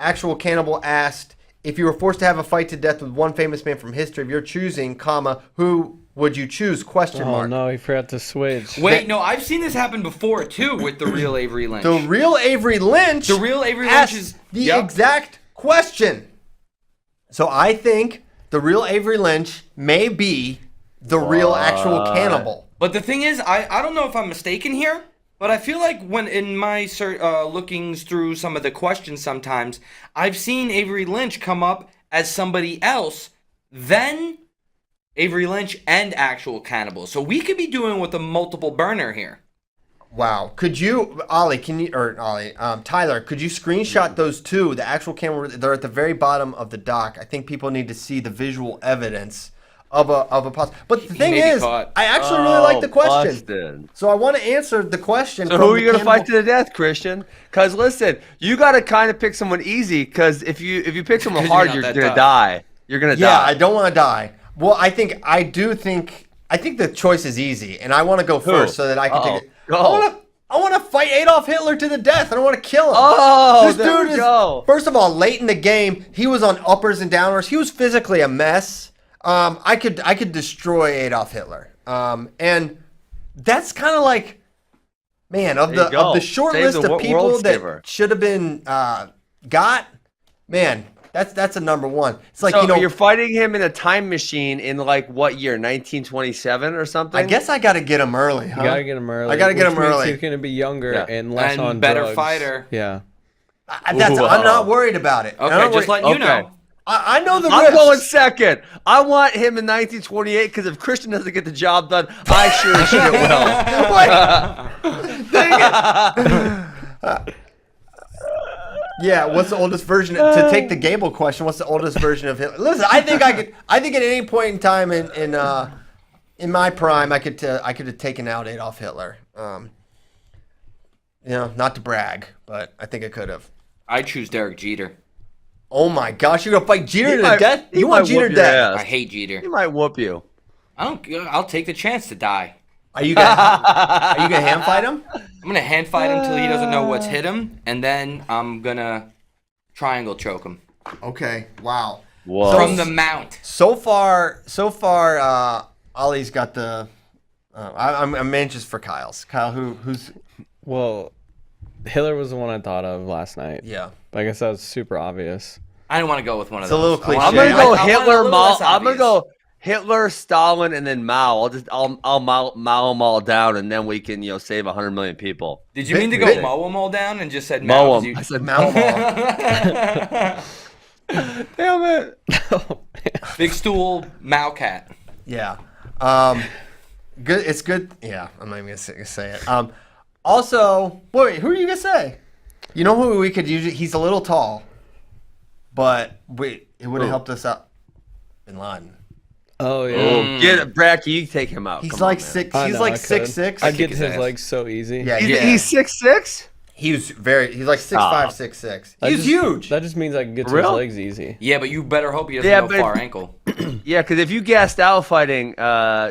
Actual Cannibal asked, if you were forced to have a fight to death with one famous man from history of your choosing, who would you choose? ? Oh no, he forgot to switch. Wait, no, I've seen this happen before too with the real Avery Lynch. The real Avery Lynch. The real Avery Lynch asked is the exact question. So I think the real Avery Lynch may be the real actual cannibal. But the thing is, I don't know if I'm mistaken here, but I feel like when in my lookings through some of the questions sometimes, I've seen Avery Lynch come up as somebody else, then Avery Lynch and actual cannibal. So we could be doing with a multiple burner here. Wow. Could you, Tyler, could you screenshot those two, the actual camera? They're at the very bottom of the dock. I think people need to see the visual evidence of a pause. But the thing is, I actually really like the question. Busted. So I want to answer the question. So who are you going to fight to the death, Christian? Because listen, you got to kind of pick someone easy. Because if you pick someone hard, you're going to die. You're going to die. Yeah, I don't want to die. Well, I think the choice is easy, and I want to go first so that I can take it. I want to fight Adolf Hitler to the death. I don't want to kill him. Oh, this dude is. First of all, late in the game, he was on uppers and downers. He was physically a mess. I could destroy Adolf Hitler. And that's kind of like, man, of the short list of people that should have been man. That's a number one. It's like, so you're fighting him in a time machine in like what year? 1927 or something? I guess I got to get him early. Huh? You got to get him early. I got to get him early. He's going to be younger and less on better drugs. Fighter. Yeah. I'm not worried about it. Okay, just letting you know. I know the I'm risks. going second. I want him in 1928 because if Christian doesn't get the job done, I sure as shit will. Dang it. Yeah, what's the oldest version? To take the Gable question, what's the oldest version of Hitler? Listen, I think at any point in time in my prime, I could have taken out Adolf Hitler. Not to brag, but I think I could have. I choose Derek Jeter. Oh my gosh, you're gonna fight Jeter to death? You want Jeter dead? I hate Jeter. He might whoop you. I'll take the chance to die. Are you gonna hand fight him? I'm gonna hand fight him till he doesn't know what's hit him, and then I'm gonna triangle choke him. Okay. Wow. Whoa. From the mount. So far, Ollie's got the. I'm anxious for Kyle's. Kyle, who's? Well, Hitler was the one I thought of last night. Yeah. But I guess that was super obvious. I didn't want to go with one of those. It's a little cliche. I'm gonna go Hitler, Mao. I'm gonna go Hitler, Stalin, and then Mao. I'll Mao them all down, and then we can save 100 million people. Did you mean to go mow them all down and just said Mao? I said Mao. Damn it! Big stool, Mao cat. Yeah. Good. It's good. Yeah. I'm not even gonna say it. Also, wait. Who are you gonna say? You know who we could use? He's a little tall, but it would have helped us out. Bin Laden. Oh yeah. Get it, Bracky. You take him out. He's like 6'. He's like 6'6". I'd get his legs so easy. Yeah. He's 6'6". He's like 6'5", 6'6". He's huge. That just means I can get to his legs easy. Yeah, but you better hope he doesn't have a far ankle. Yeah, because if you gassed out fighting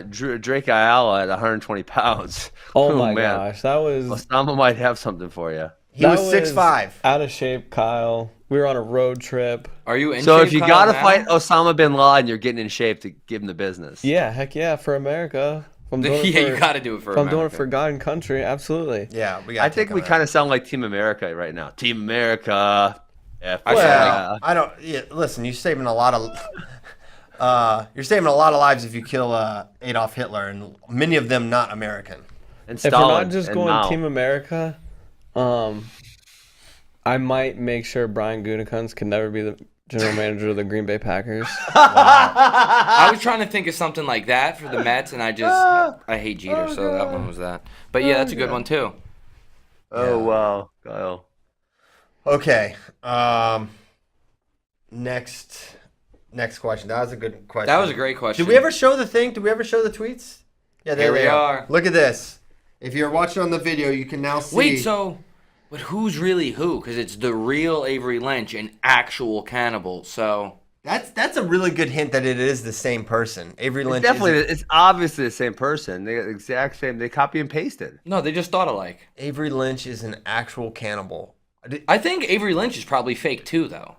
Drake Ayala at 120 pounds. Oh my gosh, that was. Osama might have something for you. He was 6'5". Out of shape, Kyle. We were on a road trip. Are you in so shape, if you Kyle, gotta now? fight Osama bin Laden, you're getting in shape to give him the business. Yeah, heck yeah, for America. You gotta do it for America. I'm doing it for God and country, absolutely. Yeah, I think we kind of sound like Team America right now. Team America. I don't. Yeah, listen, you're saving a lot of lives if you kill Adolf Hitler, and many of them not American. And if we're not just going Team America, I might make sure Brian Gutekunst can never be the general manager of the Green Bay Packers. I was trying to think of something like that for the Mets, and I hate Jeter, so that one was that. But yeah, that's a good one too. Oh wow, Kyle. Okay. Next question. That was a good question. That was a great question. Did we ever show the thing? Did we ever show the tweets? Yeah, there we are. Look at this. If you're watching on the video, you can now see. Wait, but who's really who? Because it's the real Avery Lynch, an actual cannibal. So that's a really good hint that it is the same person. Avery Lynch. It's obviously the same person. They got the exact same. They copy and pasted. No, they just thought alike. Avery Lynch is an actual cannibal. I think Avery Lynch is probably fake too, though.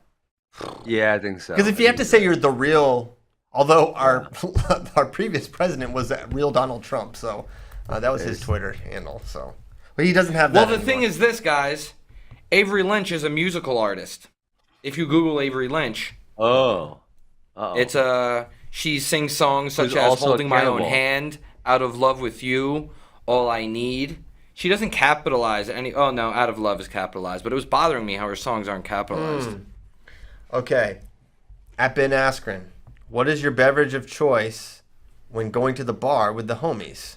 Yeah, I think so. Because if you have to say you're the real, although our previous president was a real Donald Trump, so that was his Twitter handle. So, but he doesn't have that. Well, the thing is this, guys. Avery Lynch is a musical artist. If you Google Avery Lynch, it's she sings songs such as "Holding My Own Hand," "Out of Love with You," "All I Need." She doesn't capitalize any. Oh no, "Out of Love" is capitalized, but it was bothering me how her songs aren't capitalized. Okay, at Ben Askren, what is your beverage of choice when going to the bar with the homies?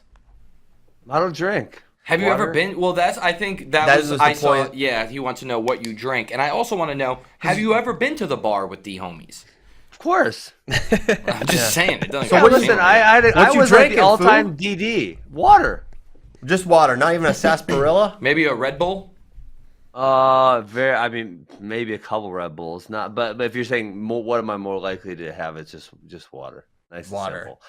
I don't drink. Have you ever been? Well, I think that was the I saw. point. Yeah, he wants to know what you drink, and I also want to know: have you ever been to the bar with the homies? Of course. I'm just saying. It doesn't. So gotta listen, be- I What you was like drinking, the all-time fool? DD. Water. Just water, not even a sarsaparilla. Maybe a Red Bull. I mean, maybe a couple Red Bulls. Not, but if you're saying what am I more likely to have? It's just water. Nice and Water. simple.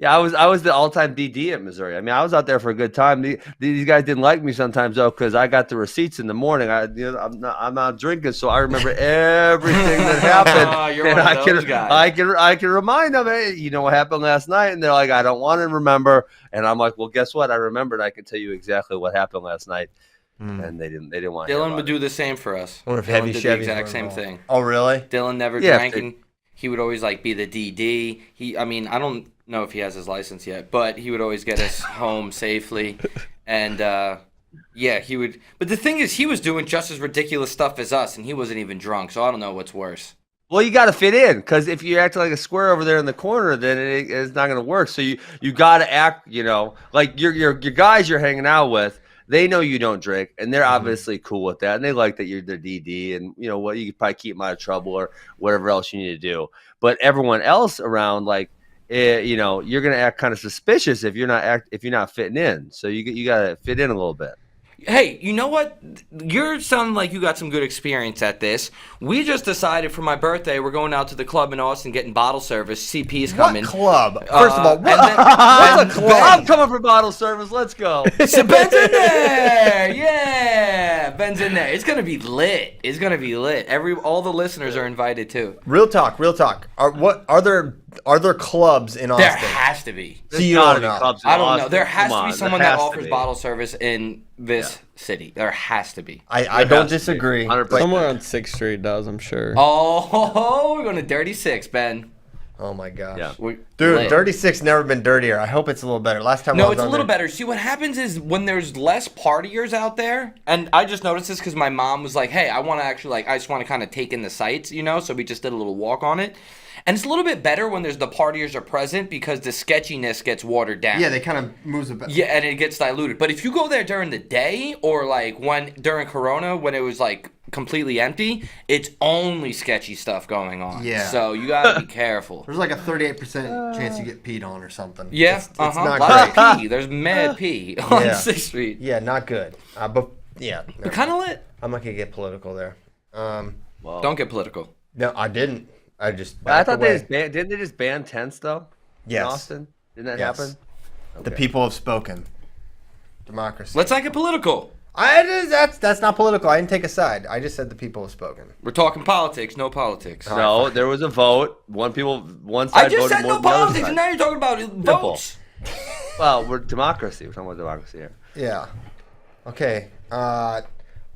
Yeah, I was the all-time DD at Missouri. I mean, I was out there for a good time. These guys didn't like me sometimes though, because I got the receipts in the morning. I'm not drinking, so I remember everything that happened. You're one of those guys. I can remind them, hey, you know what happened last night, and they're like, I don't want to remember, and I'm like, well, guess what? I remembered. I can tell you exactly what happened last night, and they didn't want. Dylan would do the same for us. I wonder if Dylan Heavy did the Chevy's exact were same involved. thing. Oh, really? Dylan never Yeah, drank, and he would always like be the DD. I don't know if he has his license yet, but he would always get us home safely, and yeah, he would. But the thing is, he was doing just as ridiculous stuff as us, and he wasn't even drunk. So I don't know what's worse. Well, you got to fit in, because if you act like a square over there in the corner, then it's not going to work. So you got to act, like your guys you're hanging out with. They know you don't drink, and they're obviously cool with that, and they like that you're their DD, and you know what, you could probably keep them out of trouble or whatever else you need to do. But everyone else around, like, you're gonna act kind of suspicious if you're not fitting in. So you gotta fit in a little bit. Hey, you know what? You're sounding like you got some good experience at this. We just decided for my birthday we're going out to the club in Austin getting bottle service. CP's coming. What club? First of all, and what? then- What's a club? I'm coming for bottle service. Let's go. So Ben's in there. Yeah, Ben's in there. It's gonna be lit. It's gonna be lit. All the listeners are invited too. Real talk. Are there clubs in Austin? There has to be. So you don't know. I don't know. There has to be someone that offers bottle service in this city. There has to be. I don't disagree. 100%. but- Somewhere on 6th Street does, I'm sure. Oh, we're going to Dirty Six, Ben. Oh my gosh. Yeah. Dude, Lit. Dirty Six never been dirtier. I hope it's a little better. Last time I No, was it's a on little there- better. See, what happens is when there's less partiers out there, and I just noticed this because my mom was like, hey, I want to actually, I just want to kind of take in the sights, so we just did a little walk on it. And it's a little bit better when the partiers are present because the sketchiness gets watered down. Yeah, they kind of moves it back. Yeah, and it gets diluted. But if you go there during the day or like during Corona when it was like completely empty, it's only sketchy stuff going on. Yeah. So you gotta be careful. There's like a 38% chance you get peed on or something. Yeah, It's a not lot great. of pee. There's mad pee on Yeah. 6th Street. Yeah, not good. But yeah, But kind of lit. I'm not gonna get political there. Don't get political. No, I didn't. I just. I thought backed away. didn't they just ban tents though? Yes. In Austin? Didn't that Yes. happen? The people have spoken. Democracy. Let's not get political. That's not political. I didn't take a side. I just said the people have spoken. We're talking politics, no politics. No, there was a vote. One side I just voted said more no than the other politics, side. and now you're talking about votes. Well, we're democracy. We're talking about democracy here. Yeah. Okay.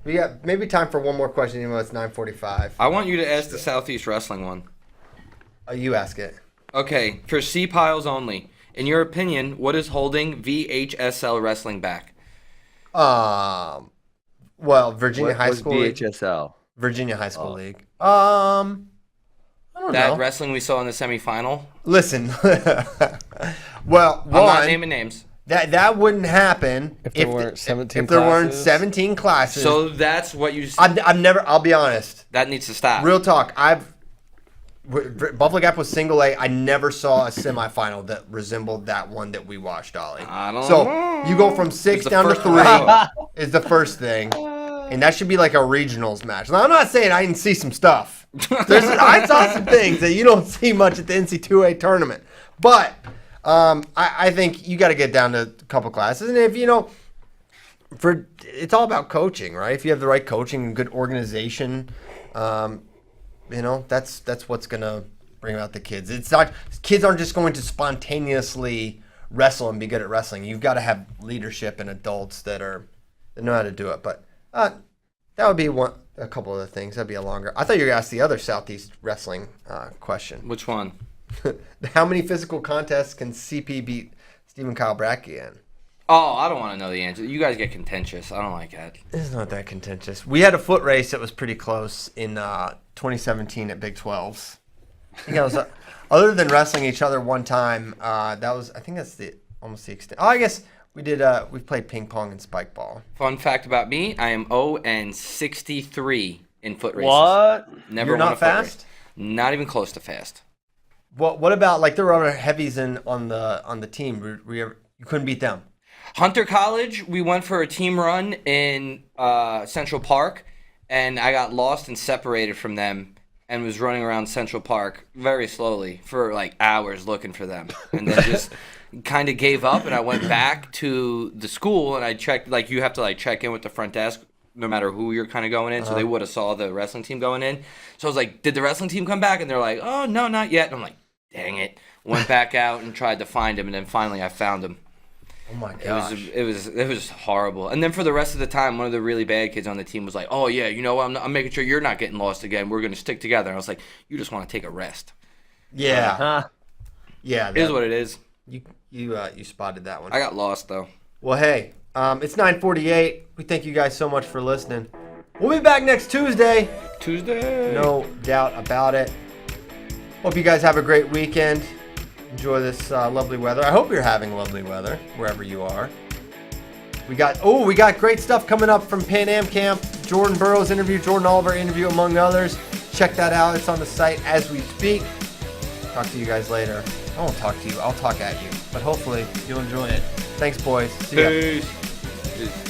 We got maybe time for one more question, even though it's 9:45. I want you to ask the Southeast Wrestling one. You ask it. Okay, for C piles only. In your opinion, what is holding VHSL wrestling back? Well, Virginia High was School League. VHSL? Virginia High School League. I don't That know. wrestling we saw in the semifinal. Listen. Well, I'm not one, naming names. that wouldn't happen If there weren't 17 if there weren't classes. 17 classes. So that's what you. I've never. I'll be honest. That needs to stop. Real talk. Buffalo Gap was single A. I never saw a semifinal that resembled that one that we watched, Ollie. I don't So know. you go from 6 It's the down to first 3 round. is the first thing, and that should be like a regionals match. Now I'm not saying I didn't see some stuff. I saw some things that you don't see much at the NC2A tournament, but I think you got to get down to a couple classes, and if it's all about coaching, right? If you have the right coaching and good organization. That's what's gonna bring out the kids. It's not kids aren't just going to spontaneously wrestle and be good at wrestling. You've got to have leadership and adults that know how to do it. But that would be a couple of the things. That'd be a longer. I thought you were gonna ask the other Southeast wrestling question. Which one? How many physical contests can CP beat Stephen Kyle Brackey in? Oh, I don't want to know the answer. You guys get contentious. I don't like that. It's not that contentious. We had a foot race that was pretty close in 2017 at Big 12s. I think that was other than wrestling each other one time. I think that's almost the extent. Oh, I guess We played ping pong and spike ball. Fun fact about me: I am 0-63 in foot races. What? Never You're won not a foot race. fast? Not even close to fast. What about like there were other heavies on the team? You couldn't beat them. Hunter College, we went for a team run in Central Park, and I got lost and separated from them and was running around Central Park very slowly for like hours looking for them. And then just kind of gave up, and I went back to the school, and I checked, like you have to like check in with the front desk no matter who you're kind of going in, so they would have saw the wrestling team going in. So I was like, did the wrestling team come back? And they're like, oh, no, not yet. And I'm like, dang it. Went back out and tried to find him, and then finally I found him. Oh my gosh. It was horrible. And then for the rest of the time, one of the really bad kids on the team was like, "Oh yeah, you know, I'm making sure you're not getting lost again. We're gonna stick together." And I was like, "You just want to take a rest." Yeah. Yeah. It is what it is. You spotted that one. I got lost though. Well, hey, it's 9:48. We thank you guys so much for listening. We'll be back next Tuesday. No doubt about it. Hope you guys have a great weekend. Enjoy this lovely weather. I hope you're having lovely weather wherever you are. We got great stuff coming up from Pan Am Camp. Jordan Burroughs interview, Jordan Oliver interview, among others. Check that out. It's on the site as we speak. Talk to you guys later. I won't talk to you. I'll talk at you. But hopefully you'll enjoy it. Thanks, boys. See ya. Peace.